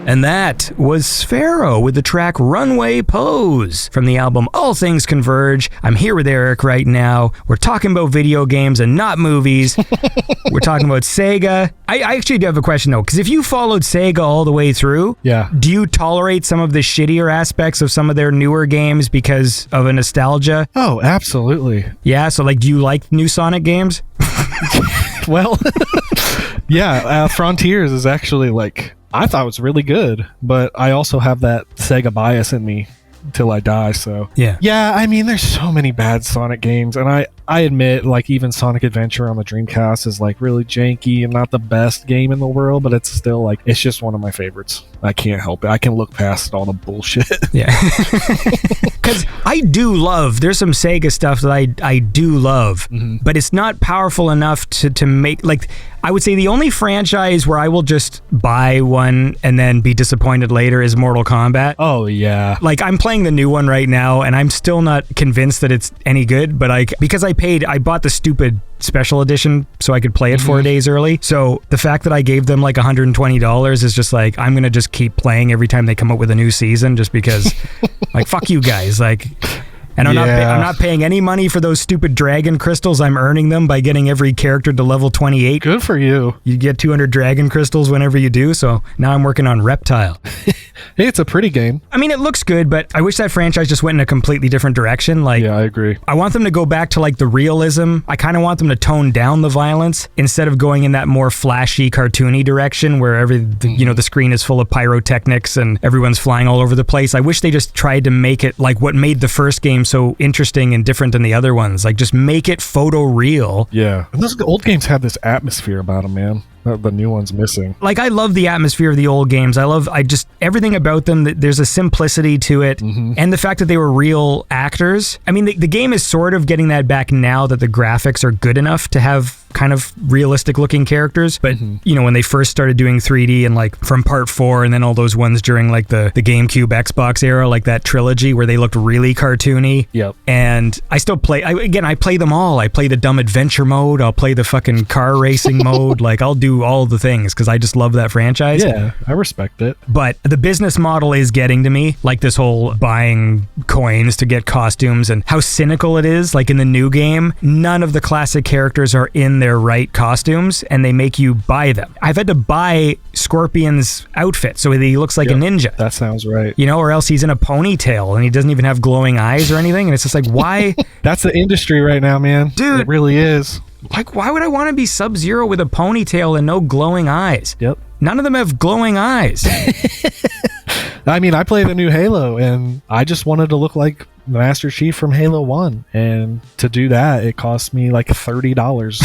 And that was Sferro with the track Runway Pose from the album All Things Converge. I'm here with Eric right now. We're talking about video games and not movies. We're talking about Sega. I actually do have a question though, because if you followed Sega all the way through, do you tolerate some of the shittier aspects of some of their newer games because of a nostalgia? Oh, absolutely. Yeah, so like, do you like new Sonic games? Well, yeah, Frontiers is actually like, I thought it was really good, but I also have that Sega bias in me till I die, so yeah, I mean, there's so many bad Sonic games, and I admit, like, even Sonic Adventure on the Dreamcast is like really janky and not the best game in the world, but it's still like, it's just one of my favorites. I can't help it. I can look past all the bullshit. Yeah. Because I do love, there's some Sega stuff that I do love, but it's not powerful enough to make, like, I would say the only franchise where I will just buy one and then be disappointed later is Mortal Kombat. Oh, yeah. Like, I'm playing the new one right now, and I'm still not convinced that it's any good, but because I bought the stupid special edition so I could play it 4 days early. So the fact that I gave them like $120 is just like, I'm going to just keep playing every time they come up with a new season just because, like, fuck you guys. Like... And I'm not paying any money for those stupid dragon crystals. I'm earning them by getting every character to level 28. Good for you. You get 200 dragon crystals whenever you do, so now I'm working on Reptile. Hey, it's a pretty game. I mean, it looks good, but I wish that franchise just went in a completely different direction. Like, yeah, I agree. I want them to go back to like the realism. I kind of want them to tone down the violence instead of going in that more flashy, cartoony direction where the screen is full of pyrotechnics and everyone's flying all over the place. I wish they just tried to make it like what made the first game so interesting and different than the other ones. Like, just make it photo real. Yeah. And those old games have this atmosphere about them, man. The new one's missing. Like, I love the atmosphere of the old games. I just everything about them. There's a simplicity to it, and the fact that they were real actors. I mean, the game is sort of getting that back now that the graphics are good enough to have kind of realistic looking characters. But when they first started doing 3D and like from part 4 and then all those ones during like the GameCube Xbox era, like that trilogy where they looked really cartoony. Yep. And I still play. I play them all. I play the dumb adventure mode. I'll play the fucking car racing mode. Like, I'll do all the things because I just love that franchise. Yeah, I respect it. But the business model is getting to me, like this whole buying coins to get costumes and how cynical it is. Like in the new game, none of the classic characters are in their right costumes and they make you buy them. I've had to buy Scorpion's outfit so he looks like a ninja. That sounds right. Or else he's in a ponytail and he doesn't even have glowing eyes or anything. And it's just like, why? That's the industry right now, man. Dude. It really is. Like, why would I want to be Sub-Zero with a ponytail and no glowing eyes? Yep. None of them have glowing eyes. I mean, I play the new Halo, and I just wanted to look like the Master Chief from Halo 1. And to do that, it cost me like $30.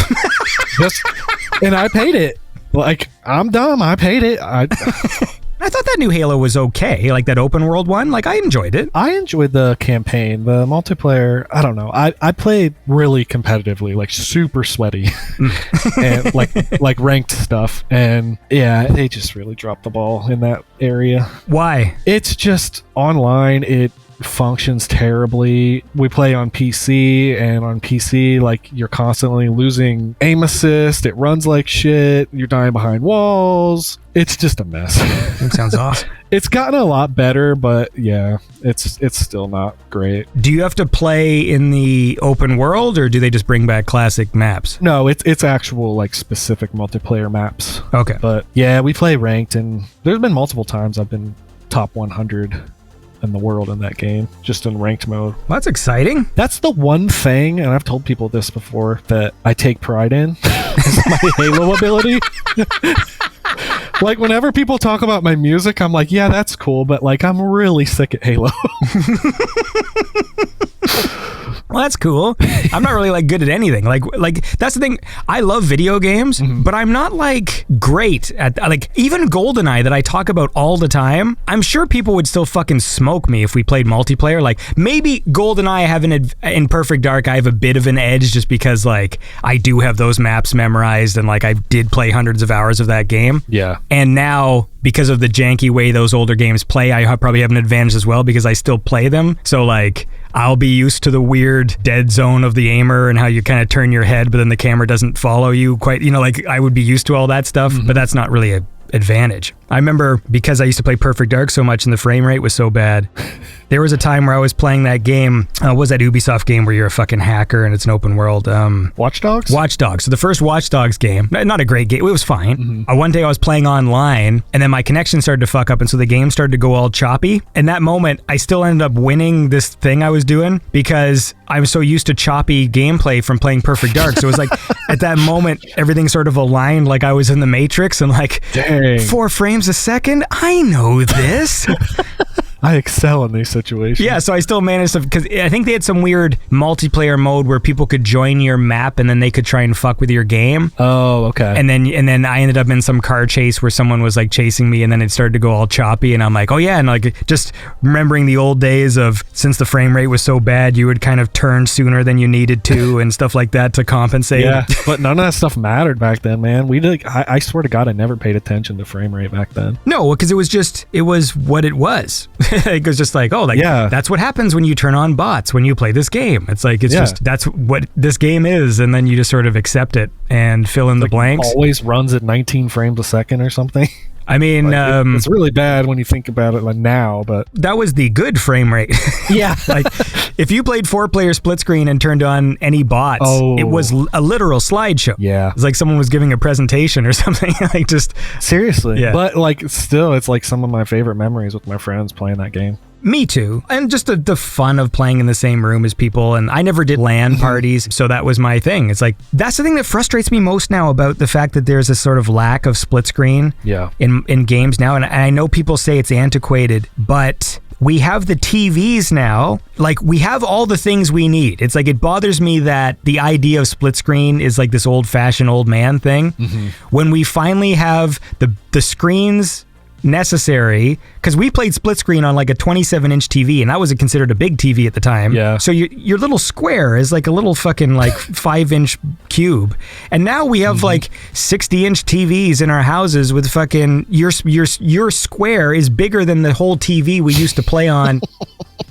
And I paid it. Like, I'm dumb. I paid it. I thought that new Halo was okay, like that open world one. Like, I enjoyed it. I enjoyed the campaign. The multiplayer, I don't know. I played really competitively, like super sweaty, and like ranked stuff. And yeah, they just really dropped the ball in that area. Why? It's just online. It functions terribly. We play on PC, and on PC, like, you're constantly losing aim assist. It runs like shit. You're dying behind walls. It's just a mess. That sounds awesome. It's gotten a lot better, but yeah, it's still not great. Do you have to play in the open world, or do they just bring back classic maps? No, it's actual, like, specific multiplayer maps. Okay. But yeah, we play ranked, and there's been multiple times I've been top 100 in the world in that game, just in ranked mode. Well, that's exciting. That's the one thing, and I've told people this before, that I take pride in, is my Halo ability. Like, whenever people talk about my music, I'm like, yeah, that's cool, but like, I'm really sick at Halo. Well, that's cool. I'm not really like good at anything. Like that's the thing. I love video games, but I'm not like great at, like, even GoldenEye that I talk about all the time. I'm sure people would still fucking smoke me if we played multiplayer. Like, maybe GoldenEye I have in Perfect Dark I have a bit of an edge just because, like, I do have those maps memorized and like I did play hundreds of hours of that game. Yeah. And now, because of the janky way those older games play, I probably have an advantage as well because I still play them. So like, I'll be used to the weird dead zone of the aimer and how you kind of turn your head, but then the camera doesn't follow you quite, like, I would be used to all that stuff, but that's not really an advantage. I remember because I used to play Perfect Dark so much and the frame rate was so bad. There was a time where I was playing that game. What was that Ubisoft game where you're a fucking hacker and it's an open world? Watch Dogs? Watch Dogs. So the first Watch Dogs game, not a great game. It was fine. One day I was playing online and then my connection started to fuck up and so the game started to go all choppy. In that moment, I still ended up winning this thing I was doing because I was so used to choppy gameplay from playing Perfect Dark. So it was like at that moment, everything sort of aligned like I was in the Matrix and like, dang. 4 frames a second? I know this. I excel in these situations. Yeah, so I still managed to, because I think they had some weird multiplayer mode where people could join your map and then they could try and fuck with your game. Oh, okay. And then I ended up in some car chase where someone was like chasing me and then it started to go all choppy and I'm like, oh yeah, and like just remembering the old days of since the frame rate was so bad, you would kind of turn sooner than you needed to and stuff like that to compensate. Yeah, but none of that stuff mattered back then, man. I swear to God, I never paid attention to frame rate back then. No, because it was what it was. It was just like, oh, like that's what happens when you turn on bots when you play this game. It's like just that's what this game is, and then you just sort of accept it and fill in the blanks. It always runs at 19 frames a second or something. I mean, it's really bad when you think about it like now, but that was the good frame rate. Yeah. Like if you played 4-player split screen and turned on any bots, it was a literal slideshow. Yeah. It's like someone was giving a presentation or something. Like just seriously. Yeah. But like still, it's like some of my favorite memories with my friends playing that game. Me too. And just the fun of playing in the same room as people. And I never did LAN parties, so that was my thing. It's like, that's the thing that frustrates me most now about the fact that there's this sort of lack of split screen in games now. And I know people say it's antiquated, but we have the TVs now. Like, we have all the things we need. It's like, it bothers me that the idea of split screen is like this old-fashioned old man thing. When we finally have the screens necessary, because we played split screen on like a 27-inch TV and that was considered a big TV at the time. Yeah. So your little square is like a little fucking like 5-inch cube, and now we have like 60-inch TVs in our houses with fucking your square is bigger than the whole TV we used to play on.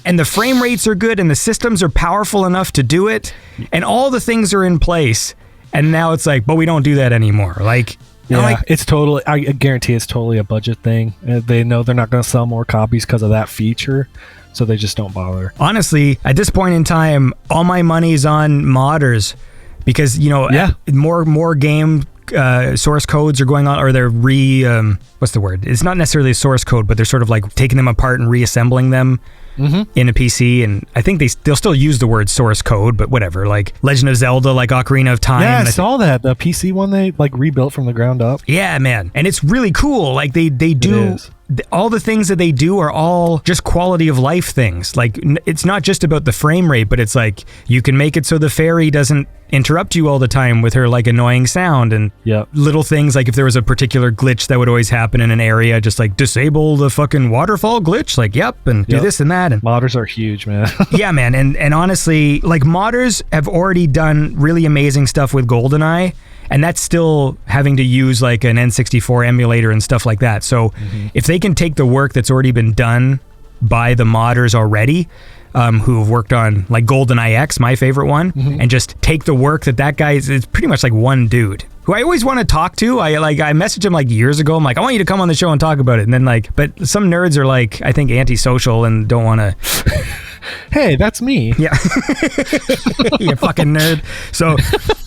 And the frame rates are good and the systems are powerful enough to do it and all the things are in place, and now it's like, but we don't do that anymore. Like, yeah, it's totally, I guarantee it's totally a budget thing. They know they're not going to sell more copies because of that feature, so they just don't bother. Honestly, at this point in time, all my money's on modders because, more game source codes are going on, or they're what's the word? It's not necessarily a source code, but they're sort of like taking them apart and reassembling them in a PC, and I think they'll still use the word source code, but whatever. Like Legend of Zelda, like Ocarina of Time. Yeah, I saw that. The PC one they like rebuilt from the ground up. Yeah, man. And it's really cool. Like they do all the things that they do are all just quality of life things. Like it's not just about the frame rate, but it's like you can make it so the fairy doesn't interrupt you all the time with her like annoying sound, and little things like if there was a particular glitch that would always happen in an area, just like disable the fucking waterfall glitch, like and do this and that. And modders are huge, man. Yeah, man. And honestly, like modders have already done really amazing stuff with GoldenEye, and that's still having to use like an N64 emulator and stuff like that. So if they can take the work that's already been done by the modders already, who have worked on like GoldenEye X, my favorite one, and just take the work that guy is, it's pretty much like one dude who I always want to talk to. I messaged him like years ago. I'm like, I want you to come on the show and talk about it. And then like, but some nerds are like, I think antisocial and don't want to. Hey, that's me. Yeah. You fucking nerd.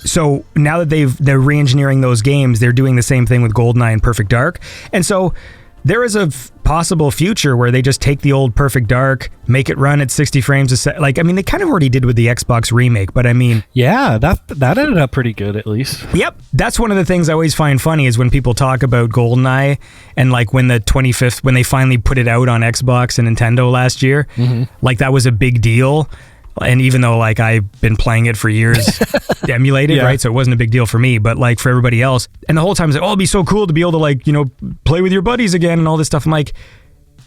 So now that they're re-engineering those games, they're doing the same thing with GoldenEye and Perfect Dark. And so there is a possible future where they just take the old Perfect Dark, make it run at 60 frames a second. Like, I mean, they kind of already did with the Xbox remake, but I mean... Yeah, that ended up pretty good, at least. Yep. That's one of the things I always find funny is when people talk about GoldenEye and like when when they finally put it out on Xbox and Nintendo last year, like that was a big deal. And even though like I've been playing it for years emulated, right? So it wasn't a big deal for me, but like for everybody else. And the whole time it's like, oh, it'd be so cool to be able to like, play with your buddies again and all this stuff. I'm like,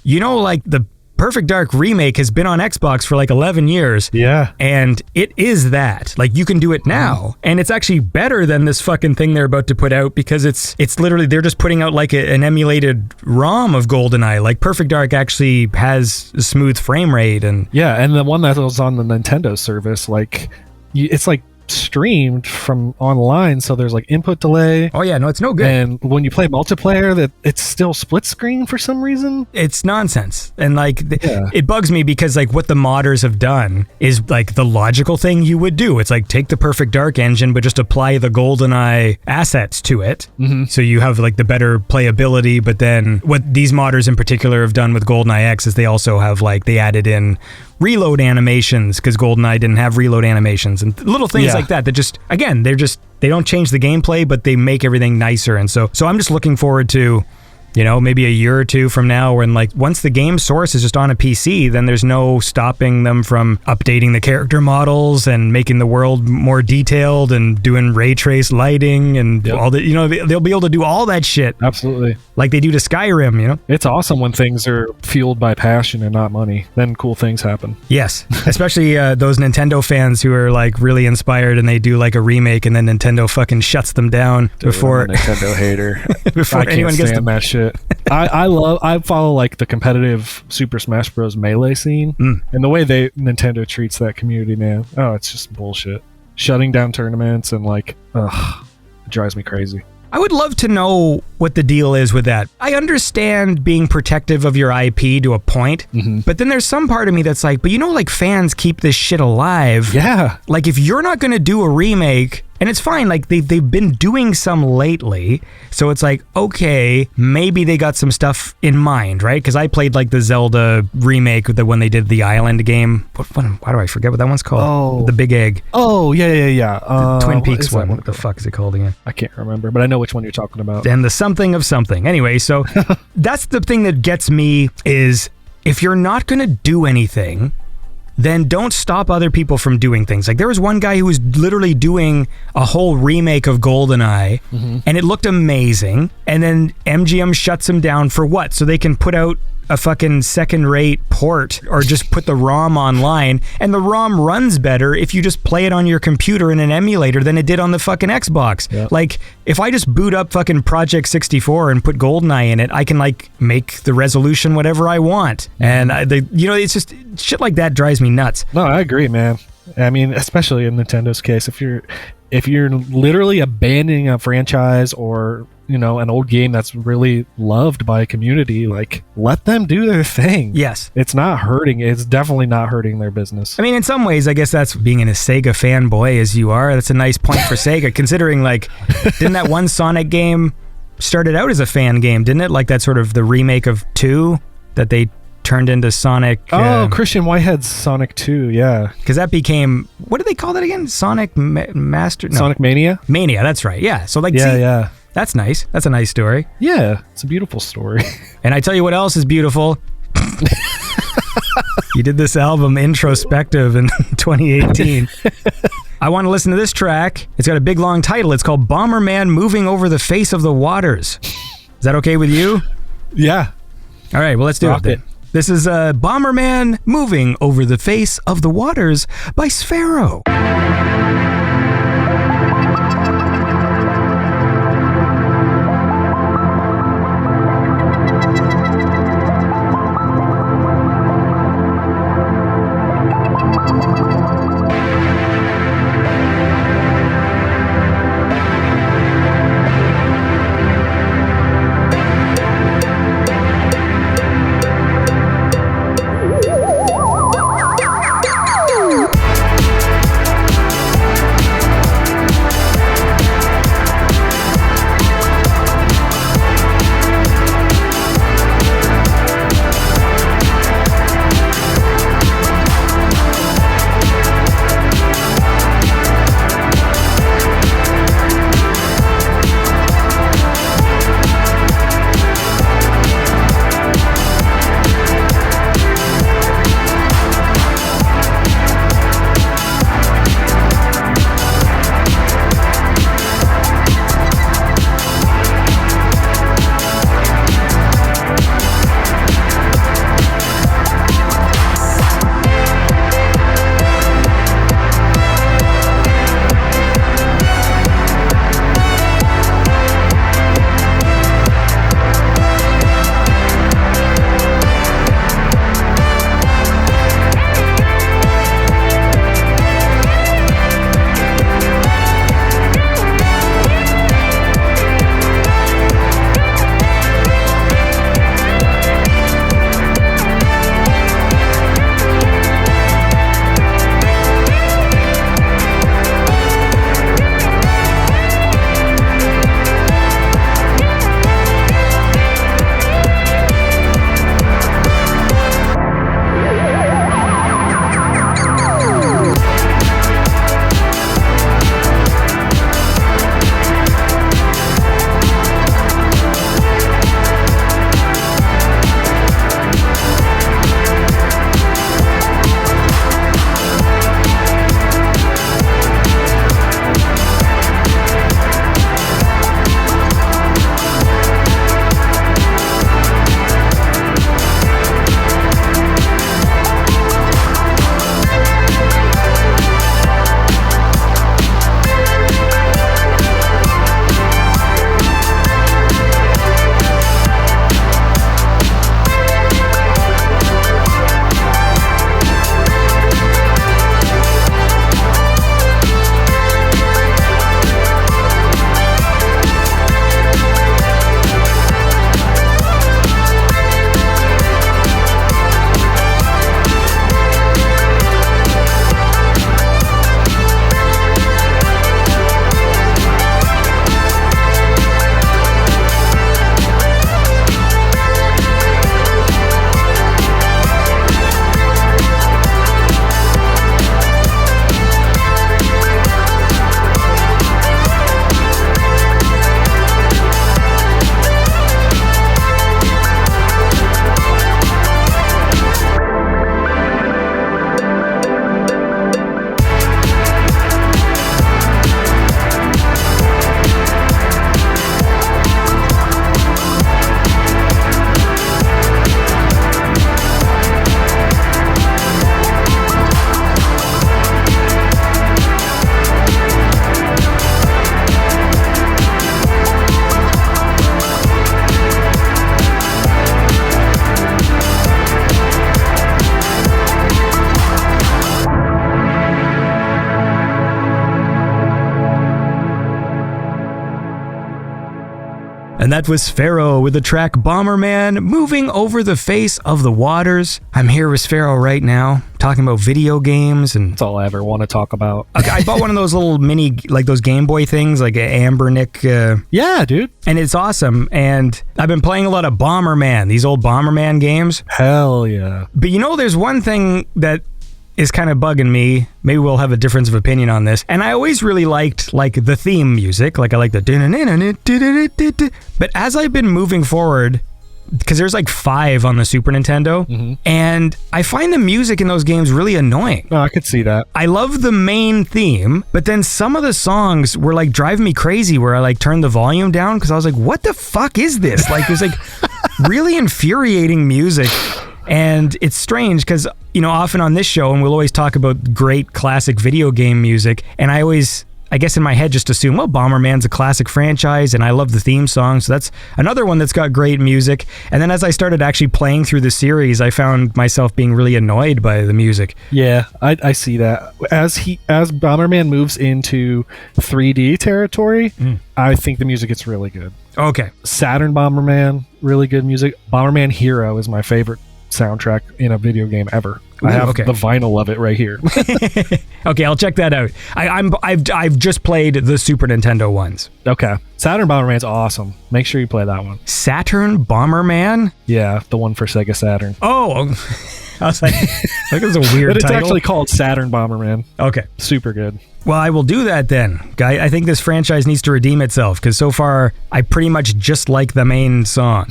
like the Perfect Dark remake has been on Xbox for like 11 years. Yeah. And it is that. Like you can do it now. And it's actually better than this fucking thing they're about to put out because it's literally, they're just putting out like an emulated ROM of GoldenEye. Like Perfect Dark actually has a smooth frame rate and... Yeah, and the one that was on the Nintendo service, like, it's like streamed from online, so there's like input delay. Oh yeah, no, it's no good. And when you play multiplayer, that it's still split screen for some reason. It's nonsense. And like it bugs me because like what the modders have done is like the logical thing you would do. It's like take the Perfect Dark engine but just apply the GoldenEye assets to it. So you have like the better playability, but then what these modders in particular have done with GoldenEye X is they also have like they added in reload animations because GoldenEye didn't have reload animations and little things like that just again they don't change the gameplay but they make everything nicer. And so I'm just looking forward to, you know, maybe a year or two from now when like once the game source is just on a PC, then there's no stopping them from updating the character models and making the world more detailed and doing ray trace lighting and all that. You know, they'll be able to do all that shit. Absolutely. Like they do to Skyrim, you know? It's awesome when things are fueled by passion and not money. Then cool things happen. Yes. Especially those Nintendo fans who are like really inspired and they do like a remake and then Nintendo fucking shuts them down before... I'm a Nintendo hater. Before anyone gets to that shit. I follow like the competitive Super Smash Bros. Melee scene, and the way Nintendo treats that community, man. Oh, it's just bullshit. Shutting down tournaments and like, it drives me crazy. I would love to know what the deal is with that. I understand being protective of your IP to a point, but then there's some part of me that's like, but you know, like fans keep this shit alive. Yeah. Like if you're not going to do a remake, and it's fine, like they've been doing some lately, so it's like, okay, maybe they got some stuff in mind, right? Because I played like the Zelda remake when they did the Island game. Why do I forget what that one's called? Oh. The Big Egg. Oh, yeah. The Twin Peaks one. What the fuck is it called again? I can't remember, but I know which one you're talking about. And the something of something. Anyway, so that's the thing that gets me is if you're not going to do anything, then don't stop other people from doing things. Like there was one guy who was literally doing a whole remake of GoldenEye and it looked amazing. And then MGM shuts him down for what? So they can put out a fucking second-rate port or just put the ROM online, and the ROM runs better if you just play it on your computer in an emulator than it did on the fucking Xbox. Yep. Like, if I just boot up fucking Project 64 and put GoldenEye in it, I can, like, make the resolution whatever I want. And, it's just, shit like that drives me nuts. No, I agree, man. I mean, especially in Nintendo's case, if you're literally abandoning a franchise or, you know, an old game that's really loved by a community, like, let them do their thing. Yes. It's definitely not hurting their business. I mean, in some ways, I guess that's being a Sega fanboy as you are. That's a nice point for Sega, considering, like, didn't that one Sonic game started out as a fan game, didn't it? Like that sort of the remake of 2 that they turned into Sonic. Christian Whitehead's Sonic 2, yeah. Because that became, what did they call that again? Sonic Master? No. Sonic Mania? Mania, that's right, yeah. So like, yeah. That's nice. That's a nice story. Yeah, it's a beautiful story. And I tell you what else is beautiful. You did this album introspective in 2018. I want to listen to this track. It's got a big long title. It's called Bomberman Moving Over the Face of the Waters. Is that okay with you? Yeah. All right, well, let's do it. This is Bomberman Moving Over the Face of the Waters by Sferro. And that was Sferro with the track Bomberman, moving over the face of the waters. I'm here with Sferro right now, talking about video games, and That's all I ever want to talk about. I bought one of those little mini, like those Game Boy things, like an Amber Nick. Yeah, dude. And it's awesome. And I've been playing a lot of Bomberman, these old Bomberman games. Hell yeah. But there's one thing that is kind of bugging me. Maybe we'll have a difference of opinion on this. And I always really liked like the theme music. Like I like the... But as I've been moving forward, because there's like 5 on the Super Nintendo, and I find the music in those games really annoying. Oh, I could see that. I love the main theme, but then some of the songs were like driving me crazy where I like turned the volume down because I was like, what the fuck is this? Like there's like really infuriating music. And it's strange because, often on this show, and we'll always talk about great classic video game music, and I guess in my head just assume, well, Bomberman's a classic franchise, and I love the theme song, so that's another one that's got great music. And then as I started actually playing through the series, I found myself being really annoyed by the music. Yeah, I see that. As Bomberman moves into 3D territory, I think the music gets really good. Okay. Saturn Bomberman, really good music. Bomberman Hero is my favorite soundtrack in a video game ever. I have the vinyl of it right here. Okay, I'll check that out. I've just played the Super Nintendo ones. Okay. Saturn Bomberman's awesome. Make sure you play that one. Saturn Bomberman? Yeah, the one for Sega Saturn. Oh, I was like, that was a weird But it's title. actually called Saturn Bomberman. Okay. Super good. Well, I will do that then. I think this franchise needs to redeem itself because so far I pretty much just like the main song.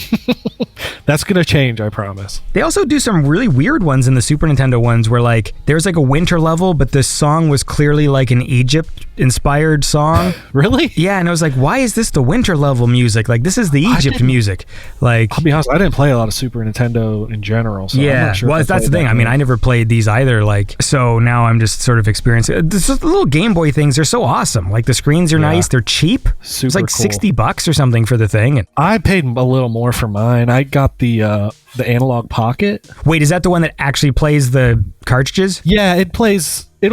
That's going to change, I promise. They also do some really weird ones in the Super Nintendo ones where like there's like a winter level, but this song was clearly like an Egypt-inspired song. Really? Yeah, and I was like, why is this the winter level music? Like this is the Egypt music. Like, I'll be honest, I didn't play a lot of Super Nintendo in general. So yeah, I'm not sure well, that's the thing. I mean, I never played these either. Like, so now I'm just sort of experiencing. This little Game Boy things are so awesome. Like the screens are nice. They're cheap. Super it's like cool. $60 or something for the thing. And I paid a little more for mine. I got the Analog Pocket. wait, is that the one that actually plays the cartridges? Yeah, it'll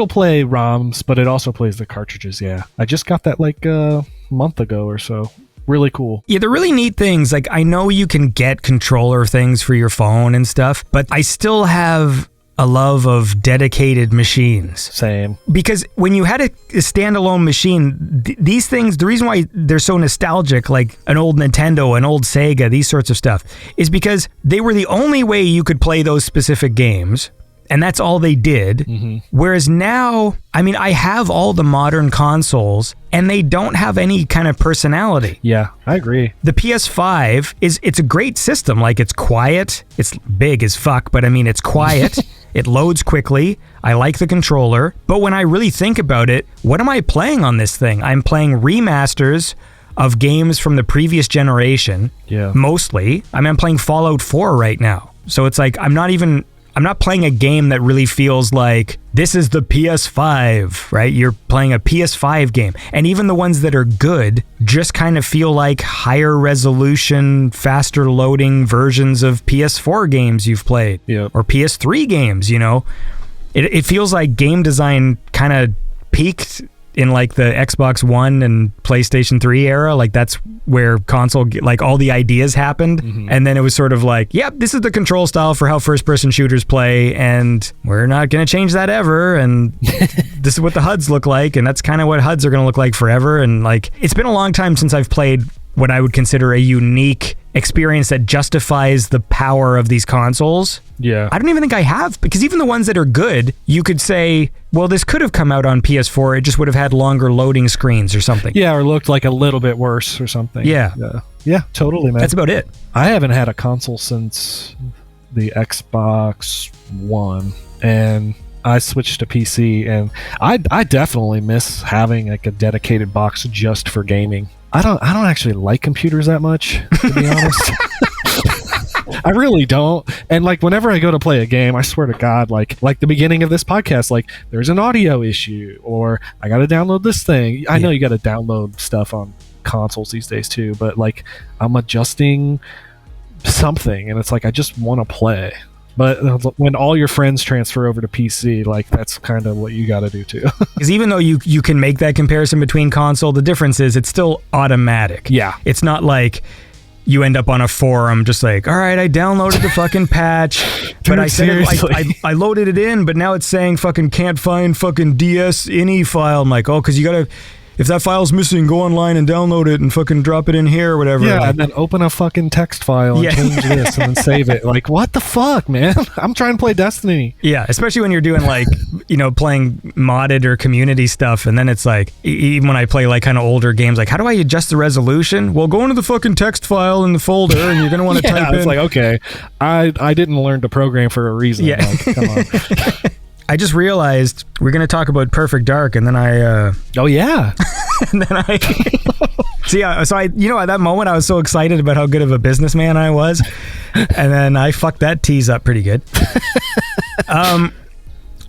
play ROMs, but it also plays the cartridges. Yeah, I just got that like a month ago or so. Really cool. Yeah, they're really neat things. Like I know you can get controller things for your phone and stuff, but I still have a love of dedicated machines. Same. Because when you had a standalone machine, these things, the reason why they're so nostalgic, like an old Nintendo, an old Sega, these sorts of stuff, is because they were the only way you could play those specific games. And that's all they did. Whereas now, I mean, I have all the modern consoles and they don't have any kind of personality. Yeah, I agree. The PS5 it's a great system. Like it's quiet. It's big as fuck, but I mean, it's quiet. It loads quickly. I like the controller. But when I really think about it, what am I playing on this thing? I'm playing remasters of games from the previous generation. Yeah. Mostly. I mean, I'm playing Fallout 4 right now. So it's like, I'm not playing a game that really feels like this is the PS5, right? You're playing a PS5 game. And even the ones that are good just kind of feel like higher resolution, faster loading versions of PS4 games you've played. Yep. Or PS3 games, It feels like game design kind of peaked in like the Xbox One and PlayStation 3 era. Like that's where like all the ideas happened. And then it was sort of like, yep, this is the control style for how first person shooters play. And we're not going to change that ever. And this is what the HUDs look like. And that's kind of what HUDs are going to look like forever. And like, it's been a long time since I've played what I would consider a unique experience that justifies the power of these consoles. Yeah. I don't even think I have, because even the ones that are good, you could say, well, this could have come out on PS4. It just would have had longer loading screens or something. Yeah, or looked like a little bit worse or something. Yeah. Yeah, totally, man. That's about it. I haven't had a console since the Xbox One, and I switched to PC, and I definitely miss having like a dedicated box just for gaming. I don't actually like computers that much, to be honest. I really don't. And like whenever I go to play a game, I swear to God, like the beginning of this podcast, like there's an audio issue, or I got to download this thing. I know you got to download stuff on consoles these days too, but like I'm adjusting something, and it's like I just want to play. But when all your friends transfer over to PC, like that's kind of what you got to do too. Because even though you can make that comparison between console, the difference is it's still automatic. Yeah. It's not like you end up on a forum just like, all right, I downloaded the fucking patch, but I said I loaded it in, but now it's saying fucking can't find fucking DS.ini file. I'm like, oh, because you gotta, if that file's missing, go online and download it and fucking drop it in here or whatever. Yeah, like, and then open a fucking text file and change this and then save it. Like, what the fuck, man? I'm trying to play Destiny. Yeah, especially when you're doing like, playing modded or community stuff, and then it's like, even when I play like kind of older games, like, how do I adjust the resolution? Well, go into the fucking text file in the folder and you're going to want to type in. It's like, okay, I didn't learn to program for a reason. Yeah. Like, come on. I just realized we're going to talk about Perfect Dark, and then I... oh, yeah. And then I... So at that moment, I was so excited about how good of a businessman I was, and then I fucked that tease up pretty good.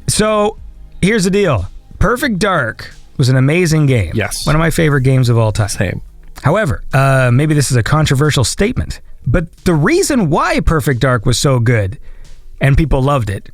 So, here's the deal. Perfect Dark was an amazing game. Yes. One of my favorite games of all time. Same. However, maybe this is a controversial statement, but the reason why Perfect Dark was so good, and people loved it,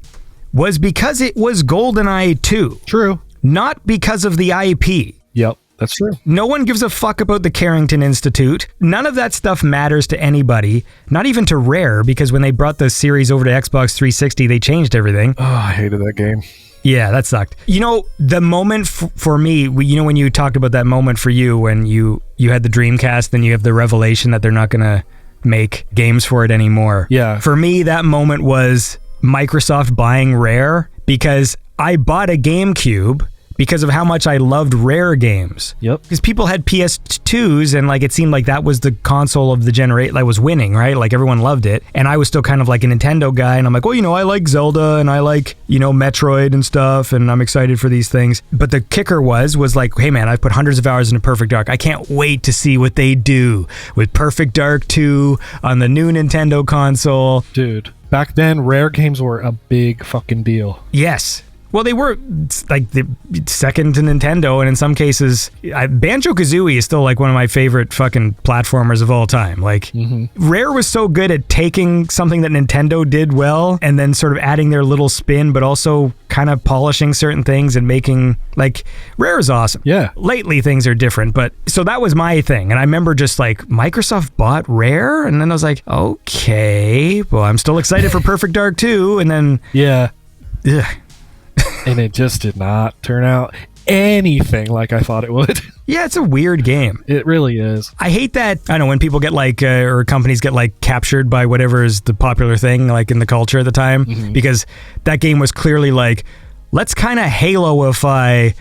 was because it was GoldenEye 2. True. Not because of the IP. Yep, that's true. No one gives a fuck about the Carrington Institute. None of that stuff matters to anybody, not even to Rare, because when they brought the series over to Xbox 360, they changed everything. Oh, I hated that game. Yeah, that sucked. The moment for me, when you talked about that moment for you when you had the Dreamcast, then you have the revelation that they're not going to make games for it anymore. Yeah. For me, that moment was Microsoft buying Rare, because I bought a GameCube because of how much I loved Rare games. Yep. Because people had PS2s and like it seemed like that was the console of the generation that was winning, right? Like everyone loved it. And I was still kind of like a Nintendo guy, and I'm like, well, I like Zelda and I like, Metroid and stuff, and I'm excited for these things. But the kicker was like, hey man, I've put hundreds of hours into Perfect Dark. I can't wait to see what they do with Perfect Dark 2 on the new Nintendo console. Dude, back then, Rare games were a big fucking deal. Yes. Well, they were like the second to Nintendo, and in some cases, Banjo-Kazooie is still like one of my favorite fucking platformers of all time. Like, Rare was so good at taking something that Nintendo did well and then sort of adding their little spin, but also kind of polishing certain things and making, like, Rare is awesome. Yeah. Lately, things are different, but so that was my thing. And I remember just like, Microsoft bought Rare, and then I was like, okay, well, I'm still excited for Perfect Dark 2, and then... Yeah. Ugh. And it just did not turn out anything like I thought it would. Yeah, it's a weird game. It really is. I hate that, I don't know, when people get like, or companies get like captured by whatever is the popular thing, like in the culture at the time, because that game was clearly like, let's kind of Halo-ify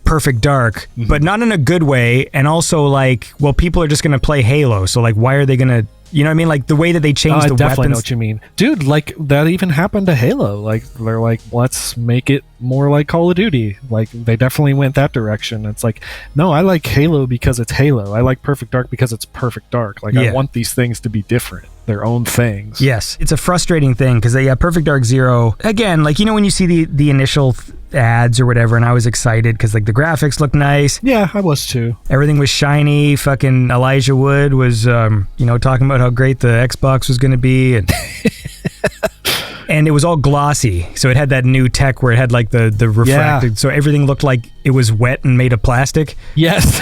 Perfect Dark, but not in a good way, and also like, well, people are just going to play Halo, so like, why are they going to... You know what I mean? Like the way that they changed the weapons. I definitely know what you mean. Dude, like that even happened to Halo. Like they're like, let's make it more like Call of Duty. Like they definitely went that direction. It's like, no, I like Halo because it's Halo. I like Perfect Dark because it's Perfect Dark. Like I want these things to be different. Their own things. Yes. It's a frustrating thing because Perfect Dark Zero, again, like, when you see the initial ads or whatever, and I was excited because like the graphics looked nice. Yeah, I was too. Everything was shiny. Fucking Elijah Wood was, talking about how great the Xbox was going to be. And and it was all glossy. So it had that new tech where it had like the refracted. Yeah. So everything looked like it was wet and made of plastic. Yes.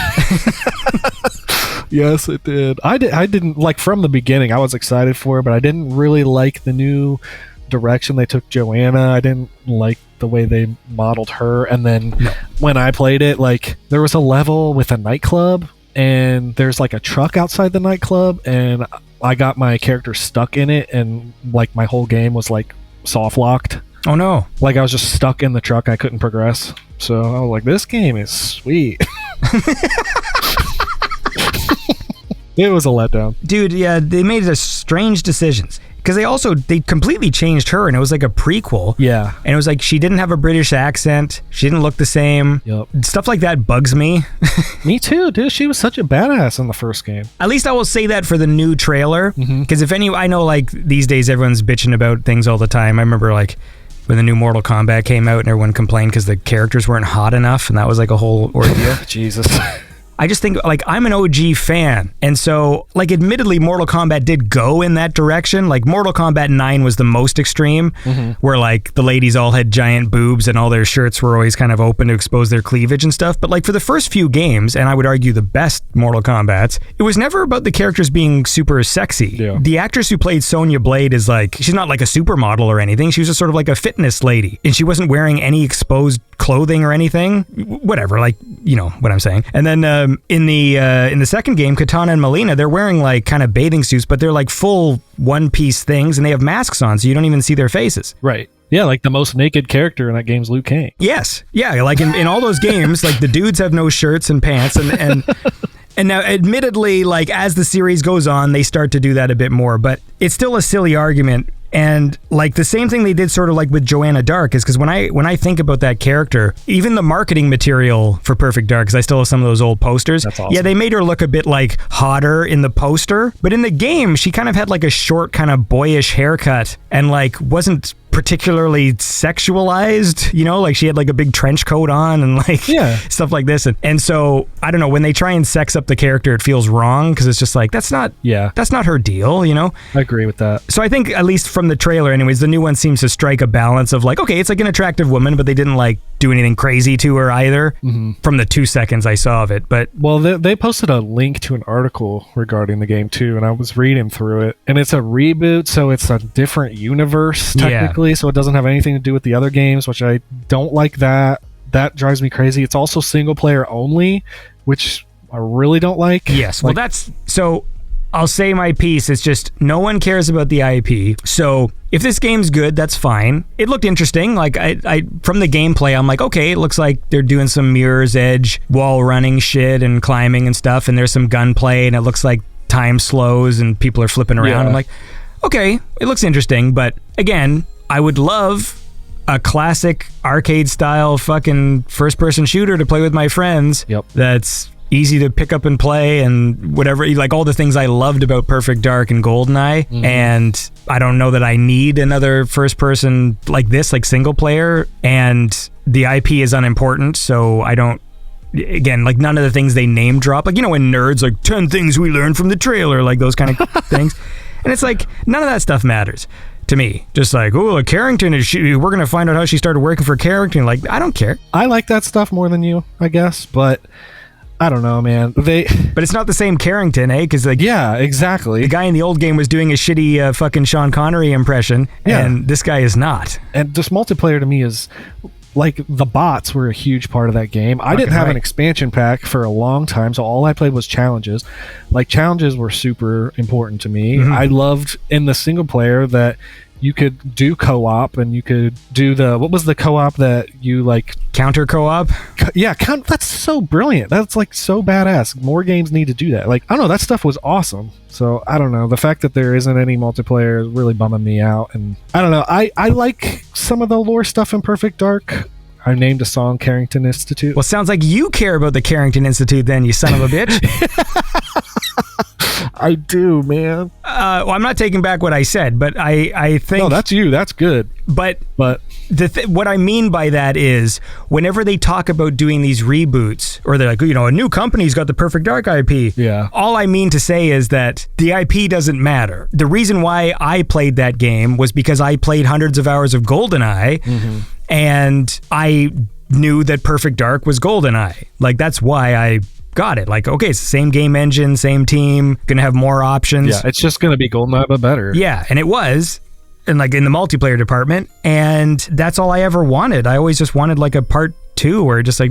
Yes, it did. I didn't like from the beginning. I was excited for it, but I didn't really like the new direction they took Joanna. I didn't like the way they modeled her. And then when I played it, like there was a level with a nightclub, and there's like a truck outside the nightclub, and I got my character stuck in it, and like my whole game was like soft locked. Oh no! Like I was just stuck in the truck. I couldn't progress. So I was like, this game is sweet. It was a letdown. Dude, yeah, they made strange decisions. Because they completely changed her, and it was like a prequel. Yeah. And it was like, she didn't have a British accent. She didn't look the same. Yep. Stuff like that bugs me. Me too, dude. She was such a badass in the first game. At least I will say that for the new trailer. Because I know like these days everyone's bitching about things all the time. I remember like when the new Mortal Kombat came out and everyone complained because the characters weren't hot enough, and that was like a whole ordeal. Jesus. I just think, like, I'm an OG fan. And so, like, admittedly, Mortal Kombat did go in that direction. Like, Mortal Kombat 9 was the most extreme, where, like, the ladies all had giant boobs and all their shirts were always kind of open to expose their cleavage and stuff. But, like, for the first few games, and I would argue the best Mortal Kombats, it was never about the characters being super sexy. Yeah. The actress who played Sonya Blade is, like, she's not like a supermodel or anything. She was just sort of like a fitness lady. And she wasn't wearing any exposed clothing or anything. Whatever, like, you know what I'm saying. And then in the second game, Katana and Mileena, they're wearing like kind of bathing suits, but they're like full one-piece things, and they have masks on, so you don't even see their faces. Right. Yeah, like the most naked character in that game's Liu Kang. Yes. Yeah, like in all those games, like the dudes have no shirts and pants, and and now, admittedly, like as the series goes on, they start to do that a bit more, but it's still a silly argument. And like the same thing they did sort of like with Joanna Dark is because when I think about that character, even the marketing material for Perfect Dark, because I still have some of those old posters. That's awesome. Yeah, they made her look a bit like hotter in the poster, but in the game, she kind of had like a short kind of boyish haircut and like wasn't particularly sexualized, you know, like she had like a big trench coat on and like stuff like this. And so I don't know, when they try and sex up the character, it feels wrong because it's just like, that's not her deal, you know? I agree with that. So I think at least from the trailer anyways, the new one seems to strike a balance of like, okay, it's like an attractive woman, but they didn't like do anything crazy to her either from the 2 seconds I saw of it. But well, they posted a link to an article regarding the game too, and I was reading through it, and it's a reboot, so it's a different universe technically, so it doesn't have anything to do with the other games, which I don't like. That drives me crazy. It's also single player only, which I really don't like. Yes, well, that's so I'll say my piece. It's just no one cares about the IP. So if this game's good, that's fine. It looked interesting. Like I from the gameplay, I'm like, okay, it looks like they're doing some Mirror's Edge wall running shit and climbing and stuff, and there's some gunplay, and it looks like time slows and people are flipping around. Yeah. I'm like, okay, it looks interesting, but again, I would love a classic arcade style fucking first person shooter to play with my friends. Yep. That's easy to pick up and play and whatever, like all the things I loved about Perfect Dark and GoldenEye. And I don't know that I need another first person like this, like single player, and the IP is unimportant, so I don't, again, like none of the things they name drop, like, you know, when nerds like 10 things we learned from the trailer, like those kind of things, and it's like none of that stuff matters to me. Just like, oh, Carrington is we're gonna find out how she started working for Carrington. Like, I don't care. I like that stuff more than you, I guess, but I don't know, man. But it's not the same Carrington, eh? Because like, yeah, exactly. The guy in the old game was doing a shitty fucking Sean Connery impression, and this guy is not. And this multiplayer to me is like, the bots were a huge part of that game. I didn't have an expansion pack for a long time, so all I played was challenges. Like, challenges were super important to me. I loved in the single player that you could do co-op, and you could do what was the co-op that you like? Counter co-op? Yeah, that's so brilliant. That's like so badass. More games need to do that. Like, I don't know, that stuff was awesome. So I don't know, the fact that there isn't any multiplayer is really bumming me out. And I don't know, I like some of the lore stuff in Perfect Dark. I named a song Carrington Institute. Well, sounds like you care about the Carrington Institute then, you son of a bitch. I do, man. Well, I'm not taking back what I said, but I think... No, that's you. That's good. But what I mean by that is, whenever they talk about doing these reboots, or they're like, you know, a new company's got the Perfect Dark IP. Yeah. All I mean to say is that the IP doesn't matter. The reason why I played that game was because I played hundreds of hours of GoldenEye, and I knew that Perfect Dark was GoldenEye. Like, that's why I got it. Like, okay, it's the same game engine, same team, gonna have more options. Yeah, it's just gonna be GoldenEye, but better. Yeah, and it was, and like in the multiplayer department, and that's all I ever wanted. I always just wanted like a part 2 where just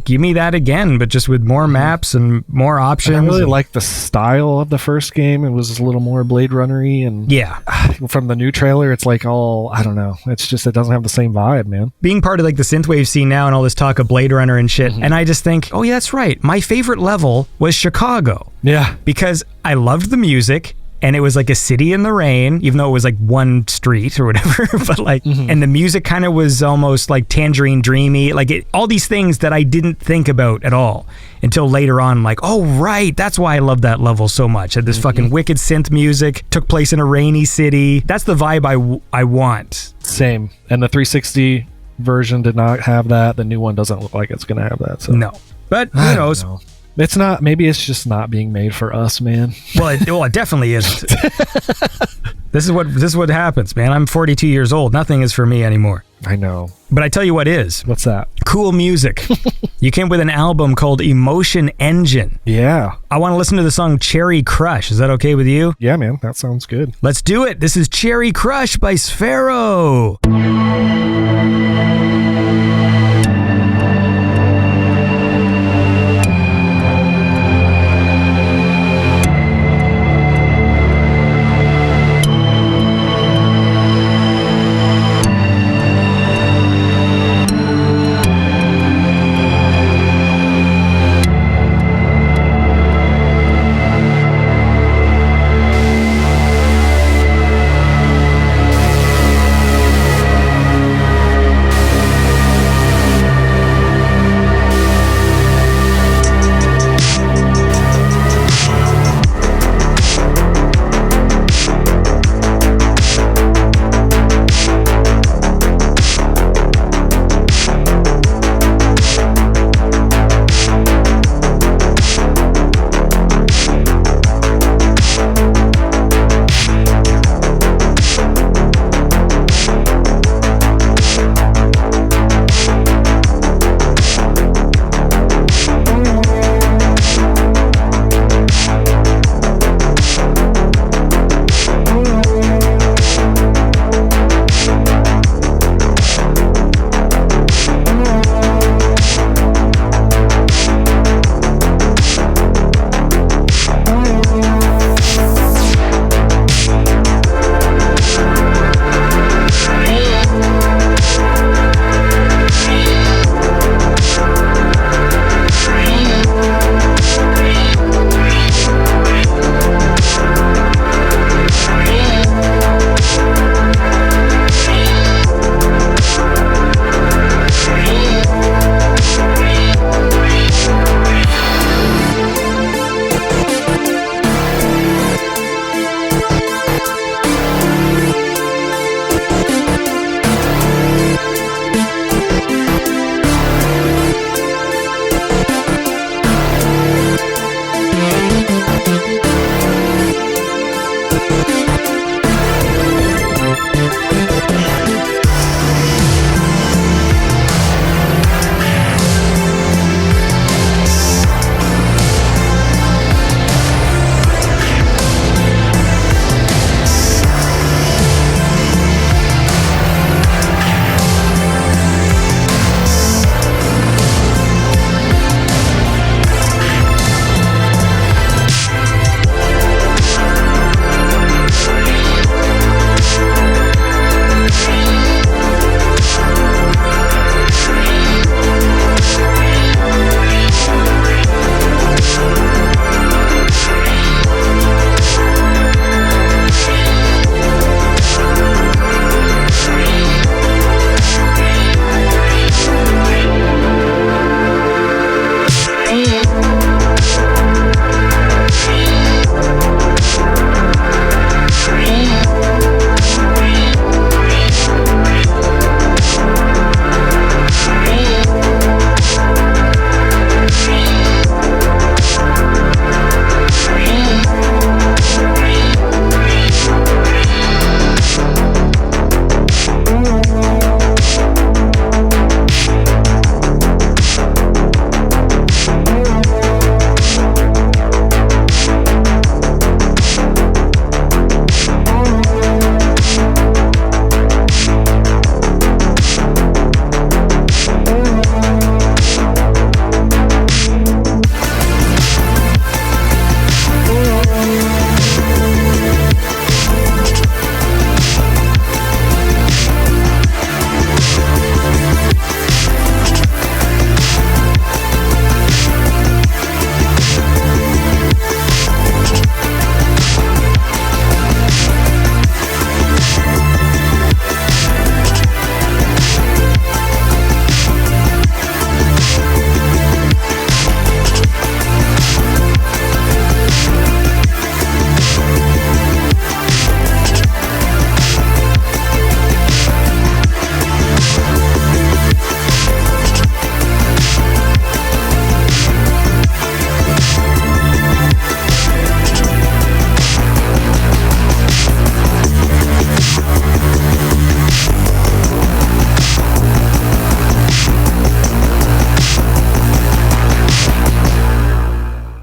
give me that again, but just with more maps and more options. And I really liked the style of the first game. It was a little more Blade Runner-y, and from the new trailer, it's like all, I don't know, it's just, it doesn't have the same vibe, man. Being part of like the synthwave scene now and all this talk of Blade Runner and shit, and I just think, oh yeah, that's right, my favorite level was Chicago. Yeah. Because I loved the music, and it was like a city in the rain, even though it was like one street or whatever, but like, and the music kind of was almost like Tangerine Dreamy, like all these things that I didn't think about at all until later on. I'm like, oh right, that's why I love that level so much. This fucking wicked synth music took place in a rainy city. That's the vibe I want. Same. And the 360 version did not have that. The new one doesn't look like it's gonna have that. So. No. But who knows? It's not. Maybe it's just not being made for us, man. Well, it definitely isn't. This is what happens, man. I'm 42 years old. Nothing is for me anymore. I know. But I tell you what is. What's that? Cool music. You came with an album called Emotion Engine. Yeah. I want to listen to the song Cherry Crush. Is that okay with you? Yeah, man. That sounds good. Let's do it. This is Cherry Crush by Sferro.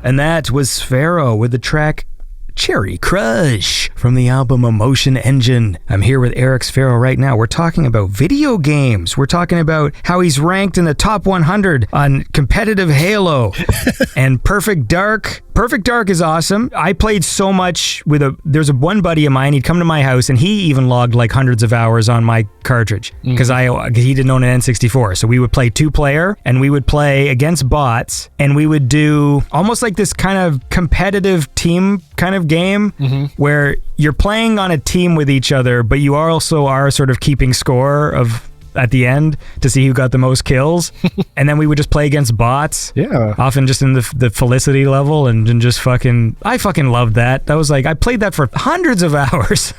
And that was Sferro with the track Cherry Crush from the album Emotion Engine. I'm here with Eric Sferro right now. We're talking about video games. We're talking about how he's ranked in the top 100 on competitive Halo and Perfect Dark. Perfect Dark is awesome. I played so much with there's one buddy of mine, he'd come to my house and he even logged like hundreds of hours on my cartridge because he didn't own an N64. So we would play 2-player and we would play against bots and we would do almost like this kind of competitive team kind of game where you're playing on a team with each other, but you also are sort of keeping score of at the end to see who got the most kills. And then we would just play against bots. Yeah. Often just in the Felicity level and just I fucking loved that. That was like, I played that for hundreds of hours.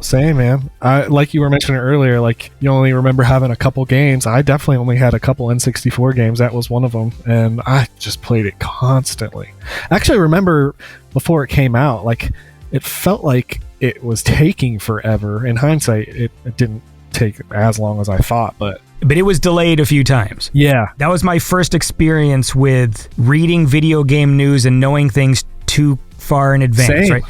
Same, man. Like you were mentioning earlier, like you only remember having a couple games. I definitely only had a couple N64 games. That was one of them. And I just played it constantly. Actually, I remember before it came out, like it felt like it was taking forever. In hindsight, it didn't take as long as I thought, but it was delayed a few times. Yeah. That was my first experience with reading video game news and knowing things too far in advance, right?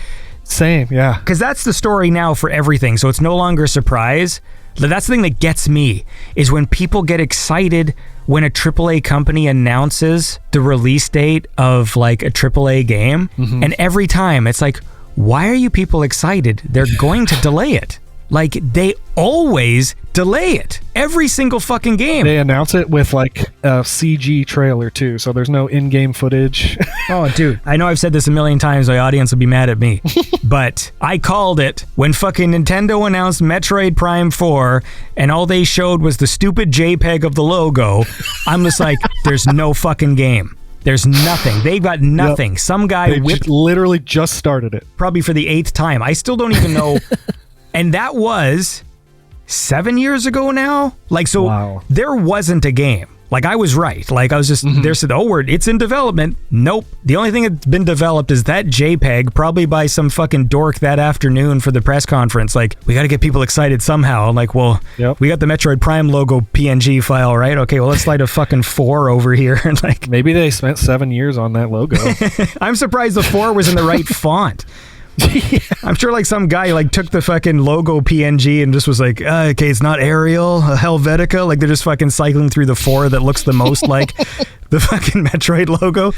Same, yeah. Because that's the story now for everything, so it's no longer a surprise. That's the thing that gets me, is when people get excited when a AAA company announces the release date of like a AAA game, and every time it's like, why are you people excited? They're going to delay it. Like, they always delay it. Every single fucking game. They announce it with, like, a CG trailer, too, so there's no in-game footage. Oh, dude. I know I've said this a million times. My audience will be mad at me. But I called it when fucking Nintendo announced Metroid Prime 4, and all they showed was the stupid JPEG of the logo. I'm just like, there's no fucking game. There's nothing. They've got nothing. Yep. Some guy literally just started it. Probably for the 8th time. I still don't even know... And that was 7 years ago now? Like, so wow. There wasn't a game. Like, I was right. Like, I was just, there said, it's in development. Nope. The only thing that's been developed is that JPEG, probably by some fucking dork that afternoon for the press conference. Like, we got to get people excited somehow. I'm like, well, we got the Metroid Prime logo PNG file, right? Okay, well, let's slide a fucking 4 over here. Like, maybe they spent 7 years on that logo. I'm surprised the 4 was in the right font. Yeah. I'm sure like some guy like took the fucking logo PNG and just was like, okay, it's not Arial, Helvetica. Like they're just fucking cycling through the 4 that looks the most like the fucking Metroid logo.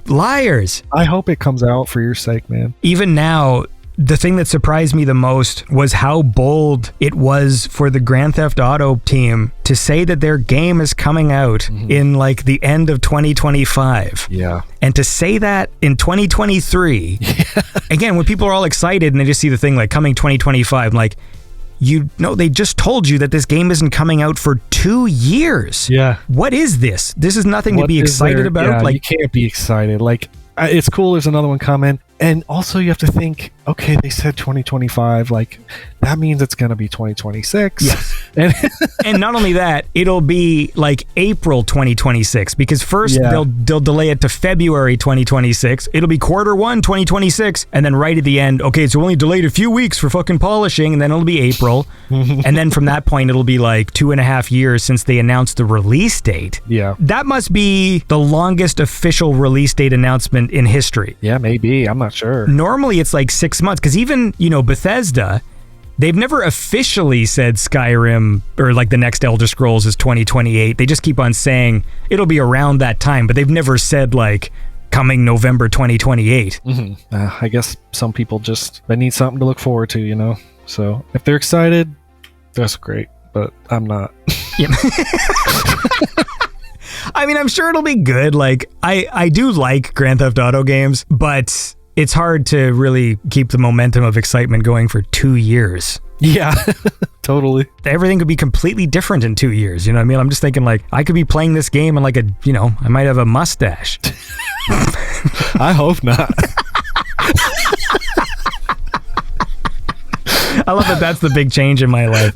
Liars. I hope it comes out for your sake, man. Even now, the thing that surprised me the most was how bold it was for the Grand Theft Auto team to say that their game is coming out in like the end of 2025. Yeah. And to say that in 2023, again, when people are all excited and they just see the thing like coming 2025, like, they just told you that this game isn't coming out for 2 years. Yeah. What is this? This is nothing to be excited about. Yeah, like, you can't be excited. Like, it's cool. There's another one coming. And also you have to think, okay, they said 2025, like that means it's going to be 2026. Yes. And not only that, it'll be like April 2026 because first they'll delay it to February 2026. It'll be Q1 2026 and then right at the end, okay, it's only delayed a few weeks for fucking polishing and then it'll be April. And then from that point, it'll be like 2.5 years since they announced the release date. Yeah. That must be the longest official release date announcement in history. Yeah, maybe. I'm not sure. Normally it's like 6 months because even, Bethesda, they've never officially said Skyrim or like the next Elder Scrolls is 2028. They just keep on saying it'll be around that time, but they've never said like coming November 2028. I guess some people they need something to look forward to, So if they're excited, that's great, but I'm not. Yep. I mean, I'm sure it'll be good. Like, I do like Grand Theft Auto games, but it's hard to really keep the momentum of excitement going for 2 years. Yeah, totally. Everything could be completely different in 2 years. You know what I mean? I'm just thinking like, I could be playing this game and like I might have a mustache. I hope not. I love that that's the big change in my life.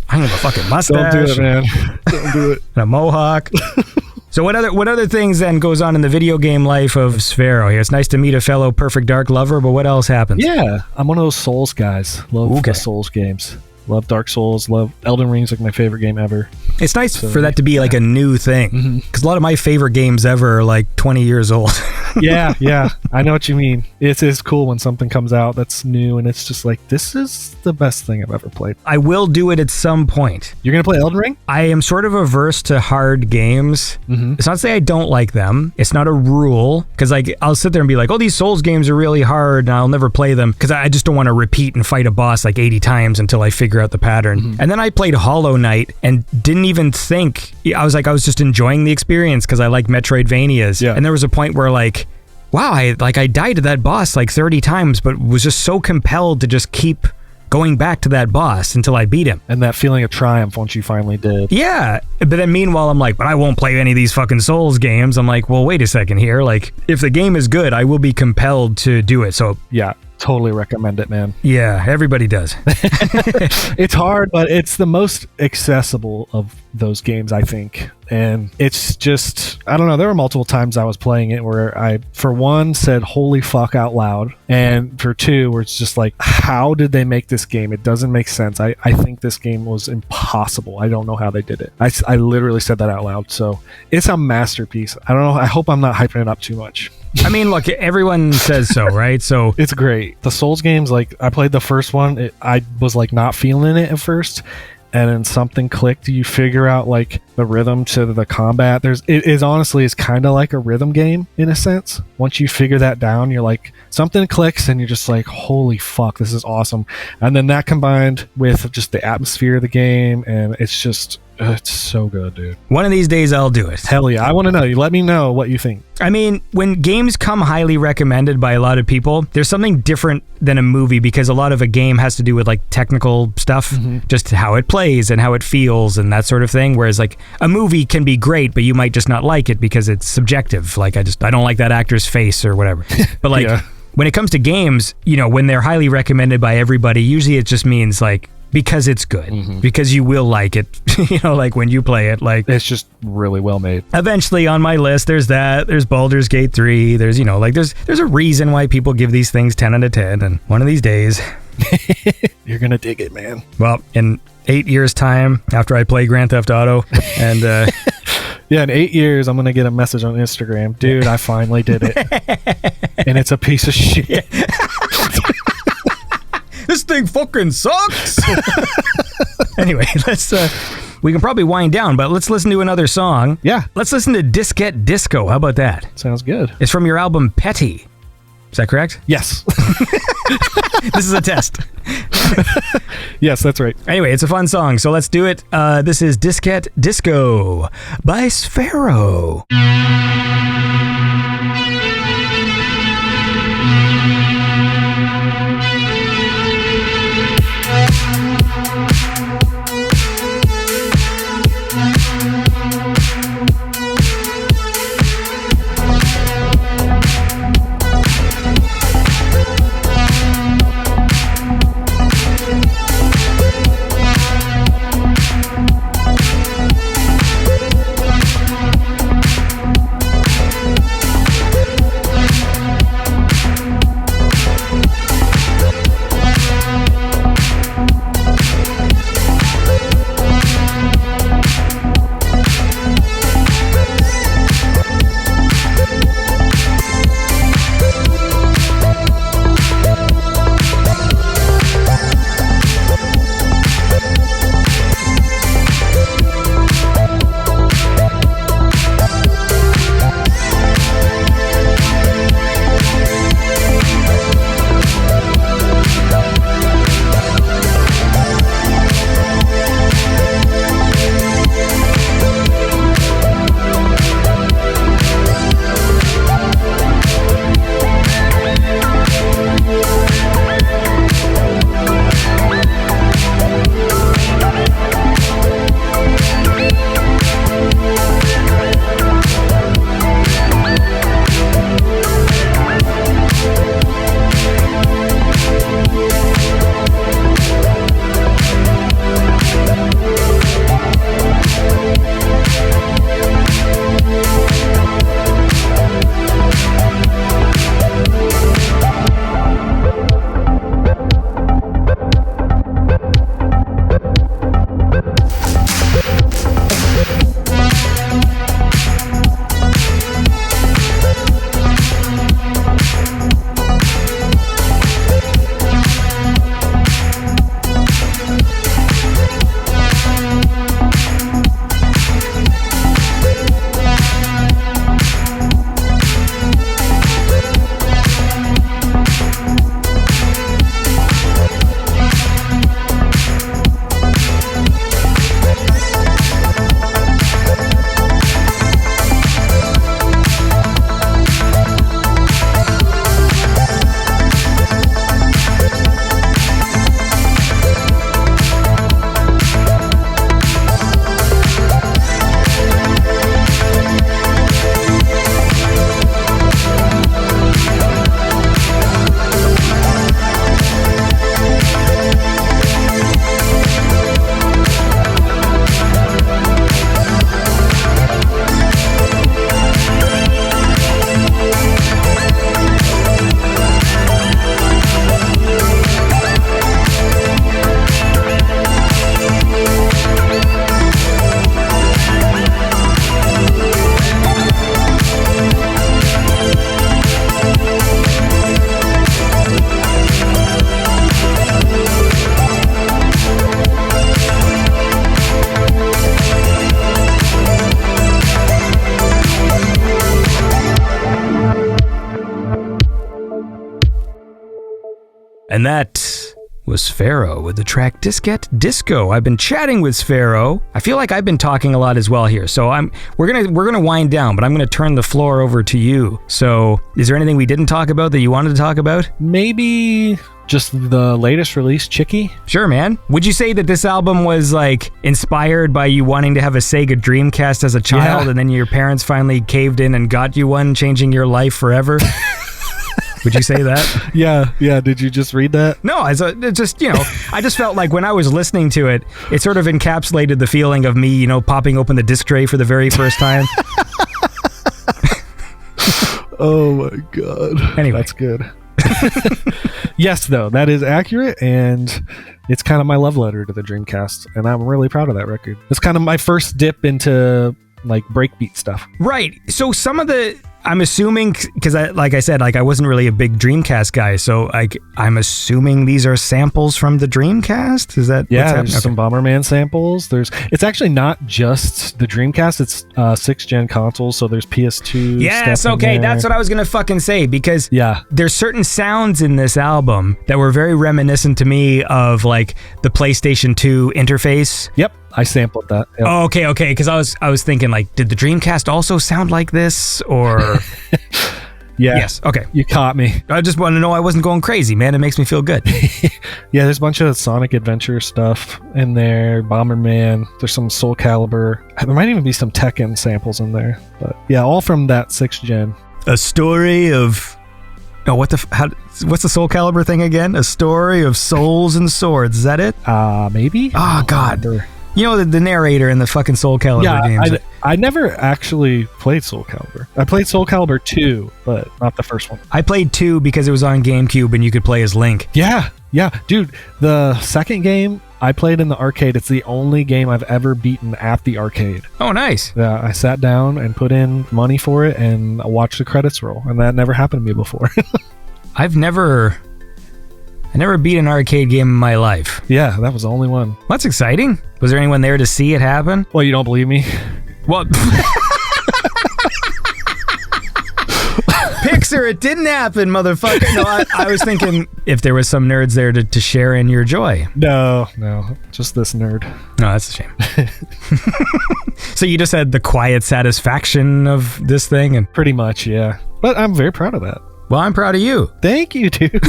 I have a fucking mustache. Don't do it, man. Don't do it. And a mohawk. So what other things then goes on in the video game life of Sferro here? It's nice to meet a fellow Perfect Dark lover, but what else happens? Yeah, I'm one of those Souls guys. Love the Souls games. Love Dark Souls. Love Elden Ring's like my favorite game ever. It's nice So, for that to be like a new thing. Because a lot of my favorite games ever are like 20 years old. Yeah. I know what you mean. It is cool when something comes out that's new and it's just like, this is the best thing I've ever played. I will do it at some point. You're going to play Elden Ring? I am sort of averse to hard games. It's not to say I don't like them. It's not a rule. Because like I'll sit there and be like, oh, these Souls games are really hard and I'll never play them. Because I just don't want to repeat and fight a boss like 80 times until I figure out the pattern. And then I played Hollow Knight and didn't even think. I was just enjoying the experience because I like Metroidvanias. Yeah. And there was a point where like, wow, I died to that boss like 30 times, but was just so compelled to just keep going back to that boss until I beat him. And that feeling of triumph once you finally did. Yeah, but then meanwhile, I'm like, but I won't play any of these fucking Souls games. I'm like, well, wait a second here. Like, if the game is good, I will be compelled to do it. So, Yeah, totally recommend it, man. yeah, everybody does. It's hard, but it's the most accessible of those games, I think. And it's just, I don't know, there were multiple times I was playing it where I, for one, said holy fuck out loud, and for two, where it's just like, how did they make this game? It doesn't make sense. I think this game was impossible. I don't know how they did it. I literally said that out loud. So it's a masterpiece. I don't know, I hope I'm not hyping it up too much. I mean, look, everyone says so, right? So It's great. The Souls games, like, I played the first one, I was like not feeling it at first, and then something clicked. You figure out like the rhythm to the combat. It is honestly is kind of like a rhythm game in a sense. Once you figure that down, you're like, something clicks and you're just like, holy fuck, this is awesome. And then that combined with just the atmosphere of the game, and it's just, it's so good, dude. one of these days I'll do it. Hell yeah. I want to know. You let me know what you think. I mean, when games come highly recommended by a lot of people, there's something different than a movie because a lot of a game has to do with like technical stuff, just how it plays and how it feels and that sort of thing. Whereas like a movie can be great, but you might just not like it because it's subjective. Like I don't like that actor's face or whatever. But like Yeah. when it comes to games, you know, when they're highly recommended by everybody, usually it just means like, because it's good, because you will like it, you know, like when you play it, like It's just really well made. eventually on my list, there's Baldur's Gate 3, there's, you know, like there's a reason why people give these things 10 out of 10, and one of these days, You're going to dig it, man. well, in 8 years time after I play Grand Theft Auto, and Yeah, in 8 years, I'm going to get a message on Instagram. Dude, I finally did it. And it's a piece of shit. this thing fucking sucks. Anyway, we can probably wind down, but let's listen to another song. Yeah, Let's listen to Diskette Disco. How about that? sounds good. It's from your album Petty. Is that correct? Yes. This is a test. Yes, that's right. Anyway, it's a fun song, so let's do it. This is Diskette Disco by Sferro. And that was Sferro with the track Diskette Disco. I've been chatting with Sferro. I feel like I've been talking a lot as well here. So we're gonna wind down, but I'm gonna turn the floor over to you. So is there anything we didn't talk about that you wanted to talk about? Maybe just the latest release, Chicky. Sure, man. Would you say that this album was like inspired by you wanting to have a Sega Dreamcast as a child, and then your parents finally caved in and got you one, changing your life forever? Would you say that? Yeah. Did you just read that? No, it just, I just felt like when I was listening to it, it sort of encapsulated the feeling of me, popping open the disc tray for the very first time. Oh my God. Anyway. That's good. Yes, though, that is accurate, and it's kind of my love letter to the Dreamcast, and I'm really proud of that record. It's kind of my first dip into like breakbeat stuff. Right. So some of the, I'm assuming, because like I said, I wasn't really a big Dreamcast guy, so I'm assuming these are samples from the Dreamcast? Is that yeah? There's some Bomberman samples. It's actually not just the Dreamcast. It's 6th gen consoles, so there's PS2. Yes, okay, that's what I was gonna fucking say, because there's certain sounds in this album that were very reminiscent to me of like the PlayStation 2 interface. Yep. I sampled that. Yep. Oh, okay, because I was thinking like, did the Dreamcast also sound like this, or? Yeah. Yes. Okay. You caught me. I just want to know I wasn't going crazy, man. It makes me feel good. Yeah, there's a bunch of Sonic Adventure stuff in there. Bomberman. There's some Soul Calibur. There might even be some Tekken samples in there. But yeah, all from that 6th gen. A story of. Oh, what's the Soul Calibur thing again? A story of souls and swords. Is that it? Maybe. Oh God. The narrator in the fucking Soul Calibur games. I never actually played Soul Calibur. I played Soul Calibur 2, but not the first one. I played 2 because it was on GameCube and you could play as Link. Yeah. Dude, the second game I played in the arcade. It's the only game I've ever beaten at the arcade. Oh, nice. Yeah, I sat down and put in money for it and I watched the credits roll, and that never happened to me before. I never beat an arcade game in my life. Yeah, that was the only one. Well, that's exciting. Was there anyone there to see it happen? Well, you don't believe me? Well, Pixar, it didn't happen, motherfucker. No, I was thinking if there was some nerds there to share in your joy. No, just this nerd. No, that's a shame. So you just had the quiet satisfaction of this thing? And pretty much, yeah. But I'm very proud of that. Well, I'm proud of you. Thank you, dude.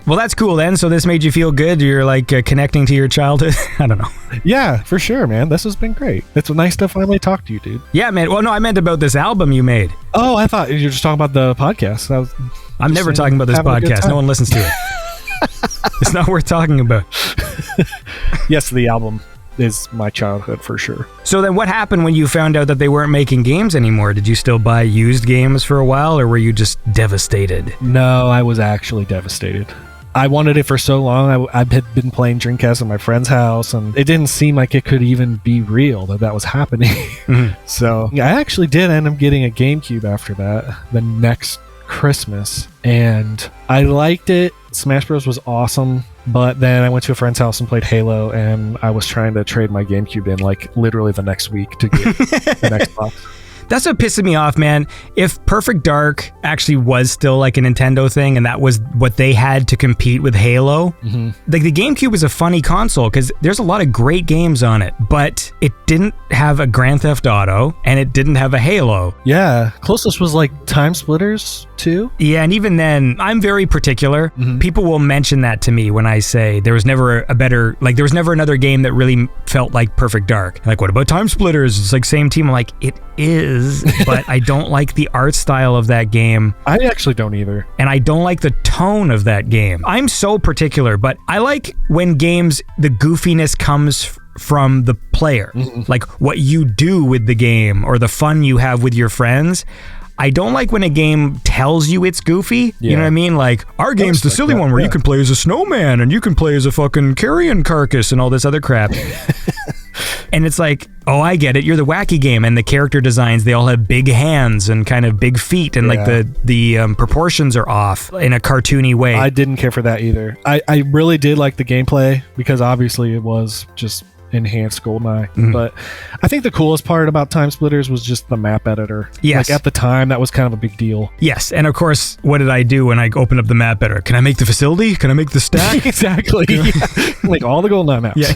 Well, that's cool then. So this made you feel good? You're like connecting to your childhood? I don't know. Yeah, for sure, man. This has been great. It's nice to finally talk to you, dude. Yeah, man. Well, no, I meant about this album you made. Oh, I thought you were just talking about the podcast. I'm never talking about this podcast. No one listens to it. It's not worth talking about. Yes, the album is my childhood for sure. So then what happened when you found out that they weren't making games anymore? Did you still buy used games for a while, or were you just devastated? No, I was actually devastated. I wanted it for so long. I had been playing Dreamcast at my friend's house, and it didn't seem like it could even be real that was happening. Mm-hmm. So I actually did end up getting a GameCube after that, the next Christmas, and I liked it. Smash Bros. Was awesome, but then I went to a friend's house and played Halo, and I was trying to trade my GameCube in like literally the next week to get an Xbox. That's what pisses me off, man. If Perfect Dark actually was still like a Nintendo thing and that was what they had to compete with Halo, like the GameCube is a funny console because there's a lot of great games on it, but it didn't have a Grand Theft Auto and it didn't have a Halo. Yeah. Closest was like Time Splitters 2. Yeah, and even then, I'm very particular. People will mention that to me when I say there was never there was never another game that really felt like Perfect Dark. Like, what about Time Splitters? It's like same team. I'm like, it is, but I don't like the art style of that game. I actually don't either. And I don't like the tone of that game. I'm so particular, but I like when games, the goofiness comes from the player. Like what you do with the game or the fun you have with your friends. I don't like when a game tells you it's goofy. Yeah. You know what I mean? Like, our game's the silly one where you can play as a snowman and you can play as a fucking carrion carcass and all this other crap. And it's like, oh, I get it. You're the wacky game, and the character designs, they all have big hands and kind of big feet, and like the proportions are off in a cartoony way. I didn't care for that either. I really did like the gameplay because obviously it was just enhanced GoldenEye. Mhm. But I think the coolest part about Time Splitters was just the map editor. Yes. Like at the time, that was kind of a big deal. Yes, and of course, what did I do when I opened up the map editor? Can I make the facility? Can I make the stack? Exactly. Like all the GoldenEye maps. Yeah.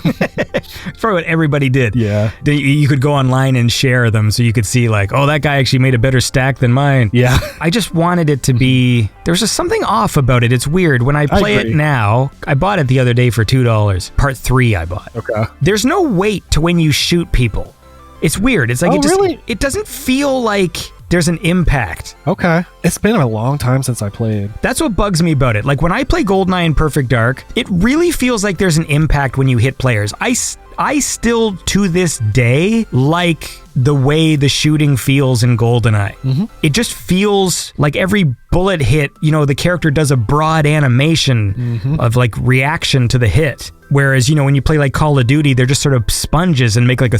It's probably what everybody did. Yeah. You could go online and share them so you could see like, oh, that guy actually made a better stack than mine. Yeah. I just wanted it to be, there's just something off about it. It's weird. When I play it agree. now, I bought it the other day for $2. Part 3 I bought. Okay. There's no weight to when you shoot people. It's weird. It's like Really? It doesn't feel like there's an impact. Okay. It's been a long time since I played. That's what bugs me about it. Like when I play GoldenEye in Perfect Dark, it really feels like there's an impact when you hit players. I still, to this day, like the way the shooting feels in GoldenEye. Mm-hmm. It just feels like every bullet hit, the character does a broad animation of like reaction to the hit. Whereas, when you play like Call of Duty, they're just sort of sponges and make like a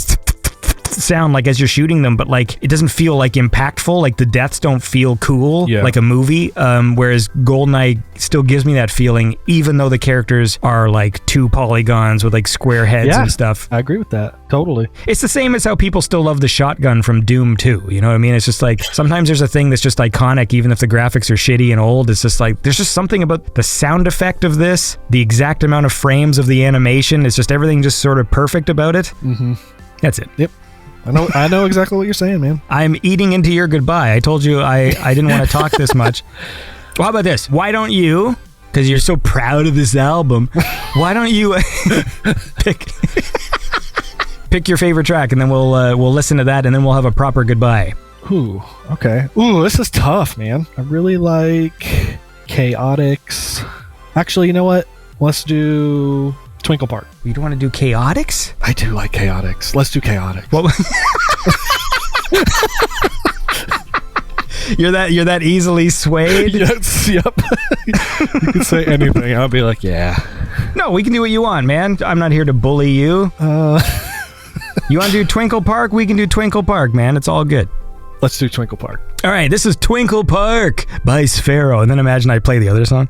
sound like as you're shooting them, but like it doesn't feel like impactful. Like the deaths don't feel cool like a movie. Whereas GoldenEye still gives me that feeling, even though the characters are like 2 polygons with like square heads and stuff. I agree with that. Totally. It's the same as how people still love the shotgun from Doom 2. You know what I mean? It's just like sometimes there's a thing that's just iconic, even if the graphics are shitty and old. It's just like there's just something about the sound effect of this, the exact amount of frames of the animation. It's just everything just sort of perfect about it. Mm-hmm. That's it. Yep. I know exactly what you're saying, man. I'm eating into your goodbye. I told you I didn't want to talk this much. Well, how about this? Why don't you, because you're so proud of this album, why don't you pick your favorite track, and then we'll listen to that, and then we'll have a proper goodbye. Ooh, okay. Ooh, this is tough, man. I really like Chaotix. Actually, you know what? Let's do Twinkle Park. You don't want to do Chaotix? I do like Chaotix. Let's do Chaotix. Well, you're that easily swayed? Yes, yep. You can say anything. I'll be like, yeah. No, we can do what you want, man. I'm not here to bully you. You want to do Twinkle Park? We can do Twinkle Park, man. It's all good. Let's do Twinkle Park. All right, this is Twinkle Park by Sferro. And then imagine I play the other song.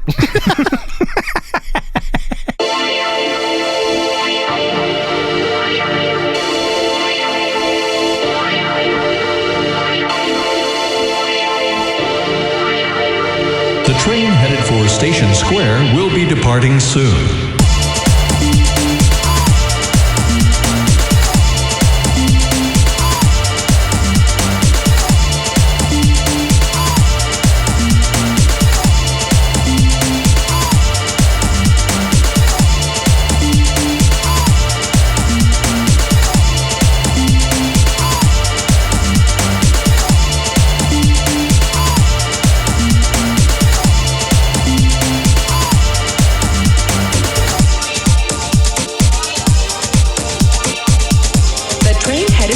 The train headed for Station Square will be departing soon.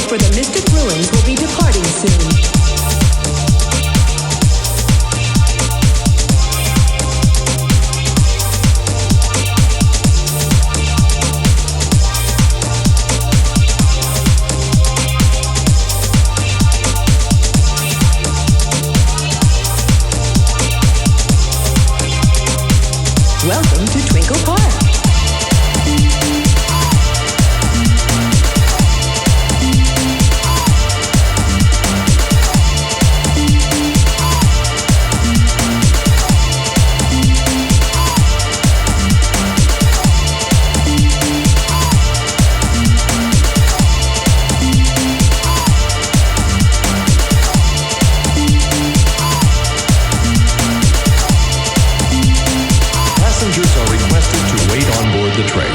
For the Mystic Ruins will be departing soon. Welcome to Twinkle Park. Passengers are requested to wait on board the train.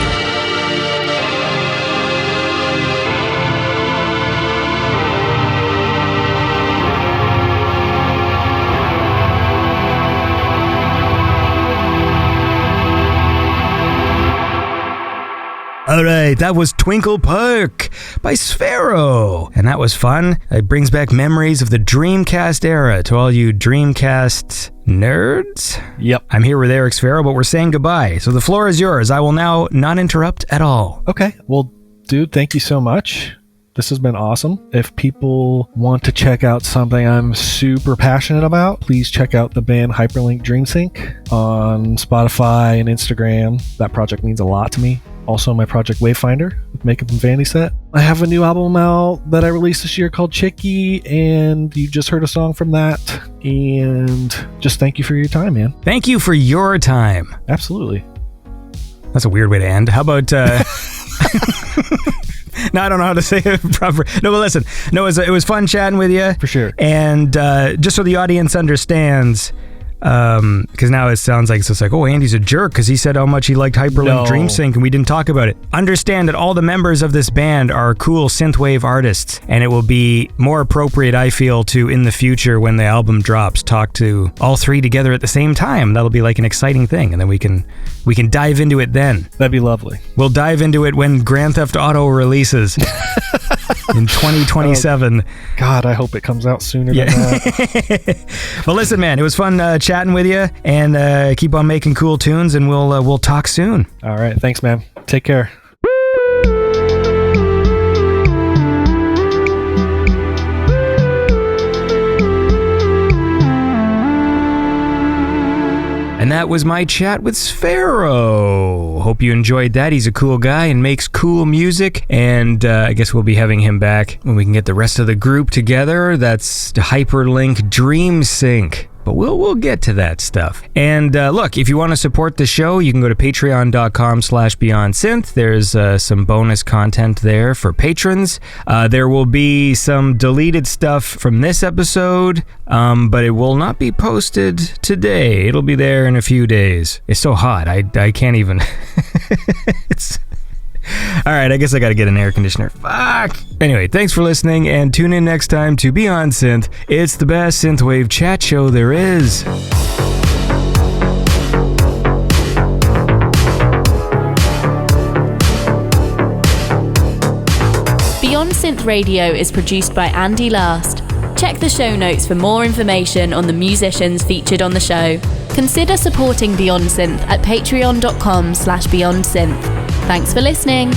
All right, that was Twinkle Park by Sferro. And that was fun. It brings back memories of the Dreamcast era to all you Dreamcast nerds. Yep. I'm here with Eric Sferro, but we're saying goodbye. So the floor is yours. I will now not interrupt at all. Okay. Well, dude, thank you so much. This has been awesome. If people want to check out something I'm super passionate about, please check out the band Hyperlink Dreamsync on Spotify and Instagram. That project means a lot to me. Also, my project Wavefinder, Makeup and Vanity Set. I have a new album out that I released this year called Chicky, and you just heard a song from that. And just thank you for your time, man. Thank you for your time. Absolutely. That's a weird way to end. How about... No, I don't know how to say it proper. No, but listen. No, it was fun chatting with you. For sure. And just so the audience understands... because now it sounds like it's just like, oh, Andy's a jerk because he said how much he liked Hyperlink Dream Sync and we didn't talk about it. Understand that all the members of this band are cool synthwave artists, and it will be more appropriate, I feel, to in the future when the album drops, talk to all three together at the same time. That'll be like an exciting thing, and then we can dive into it then. That'd be lovely. We'll dive into it when Grand Theft Auto releases in 2027. God, I hope it comes out sooner than that. Well, listen, man, it was fun chatting with you, and keep on making cool tunes, and we'll talk soon. All right. Thanks, man. Take care. And that was my chat with Sferro. Hope you enjoyed that. He's a cool guy and makes cool music. And I guess we'll be having him back when we can get the rest of the group together. That's Hyperlink Dream Sync. But we'll get to that stuff. And look, if you want to support the show, you can go to patreon.com/BeyondSynth. There's some bonus content there for patrons. There will be some deleted stuff from this episode, but it will not be posted today. It'll be there in a few days. It's so hot. I can't even... All right, I guess I gotta get an air conditioner. Fuck! Anyway, thanks for listening, and tune in next time to Beyond Synth. It's the best synthwave chat show there is. Beyond Synth Radio is produced by Andy Last. Check the show notes for more information on the musicians featured on the show. Consider supporting Beyond Synth at patreon.com/BeyondSynth. Thanks for listening.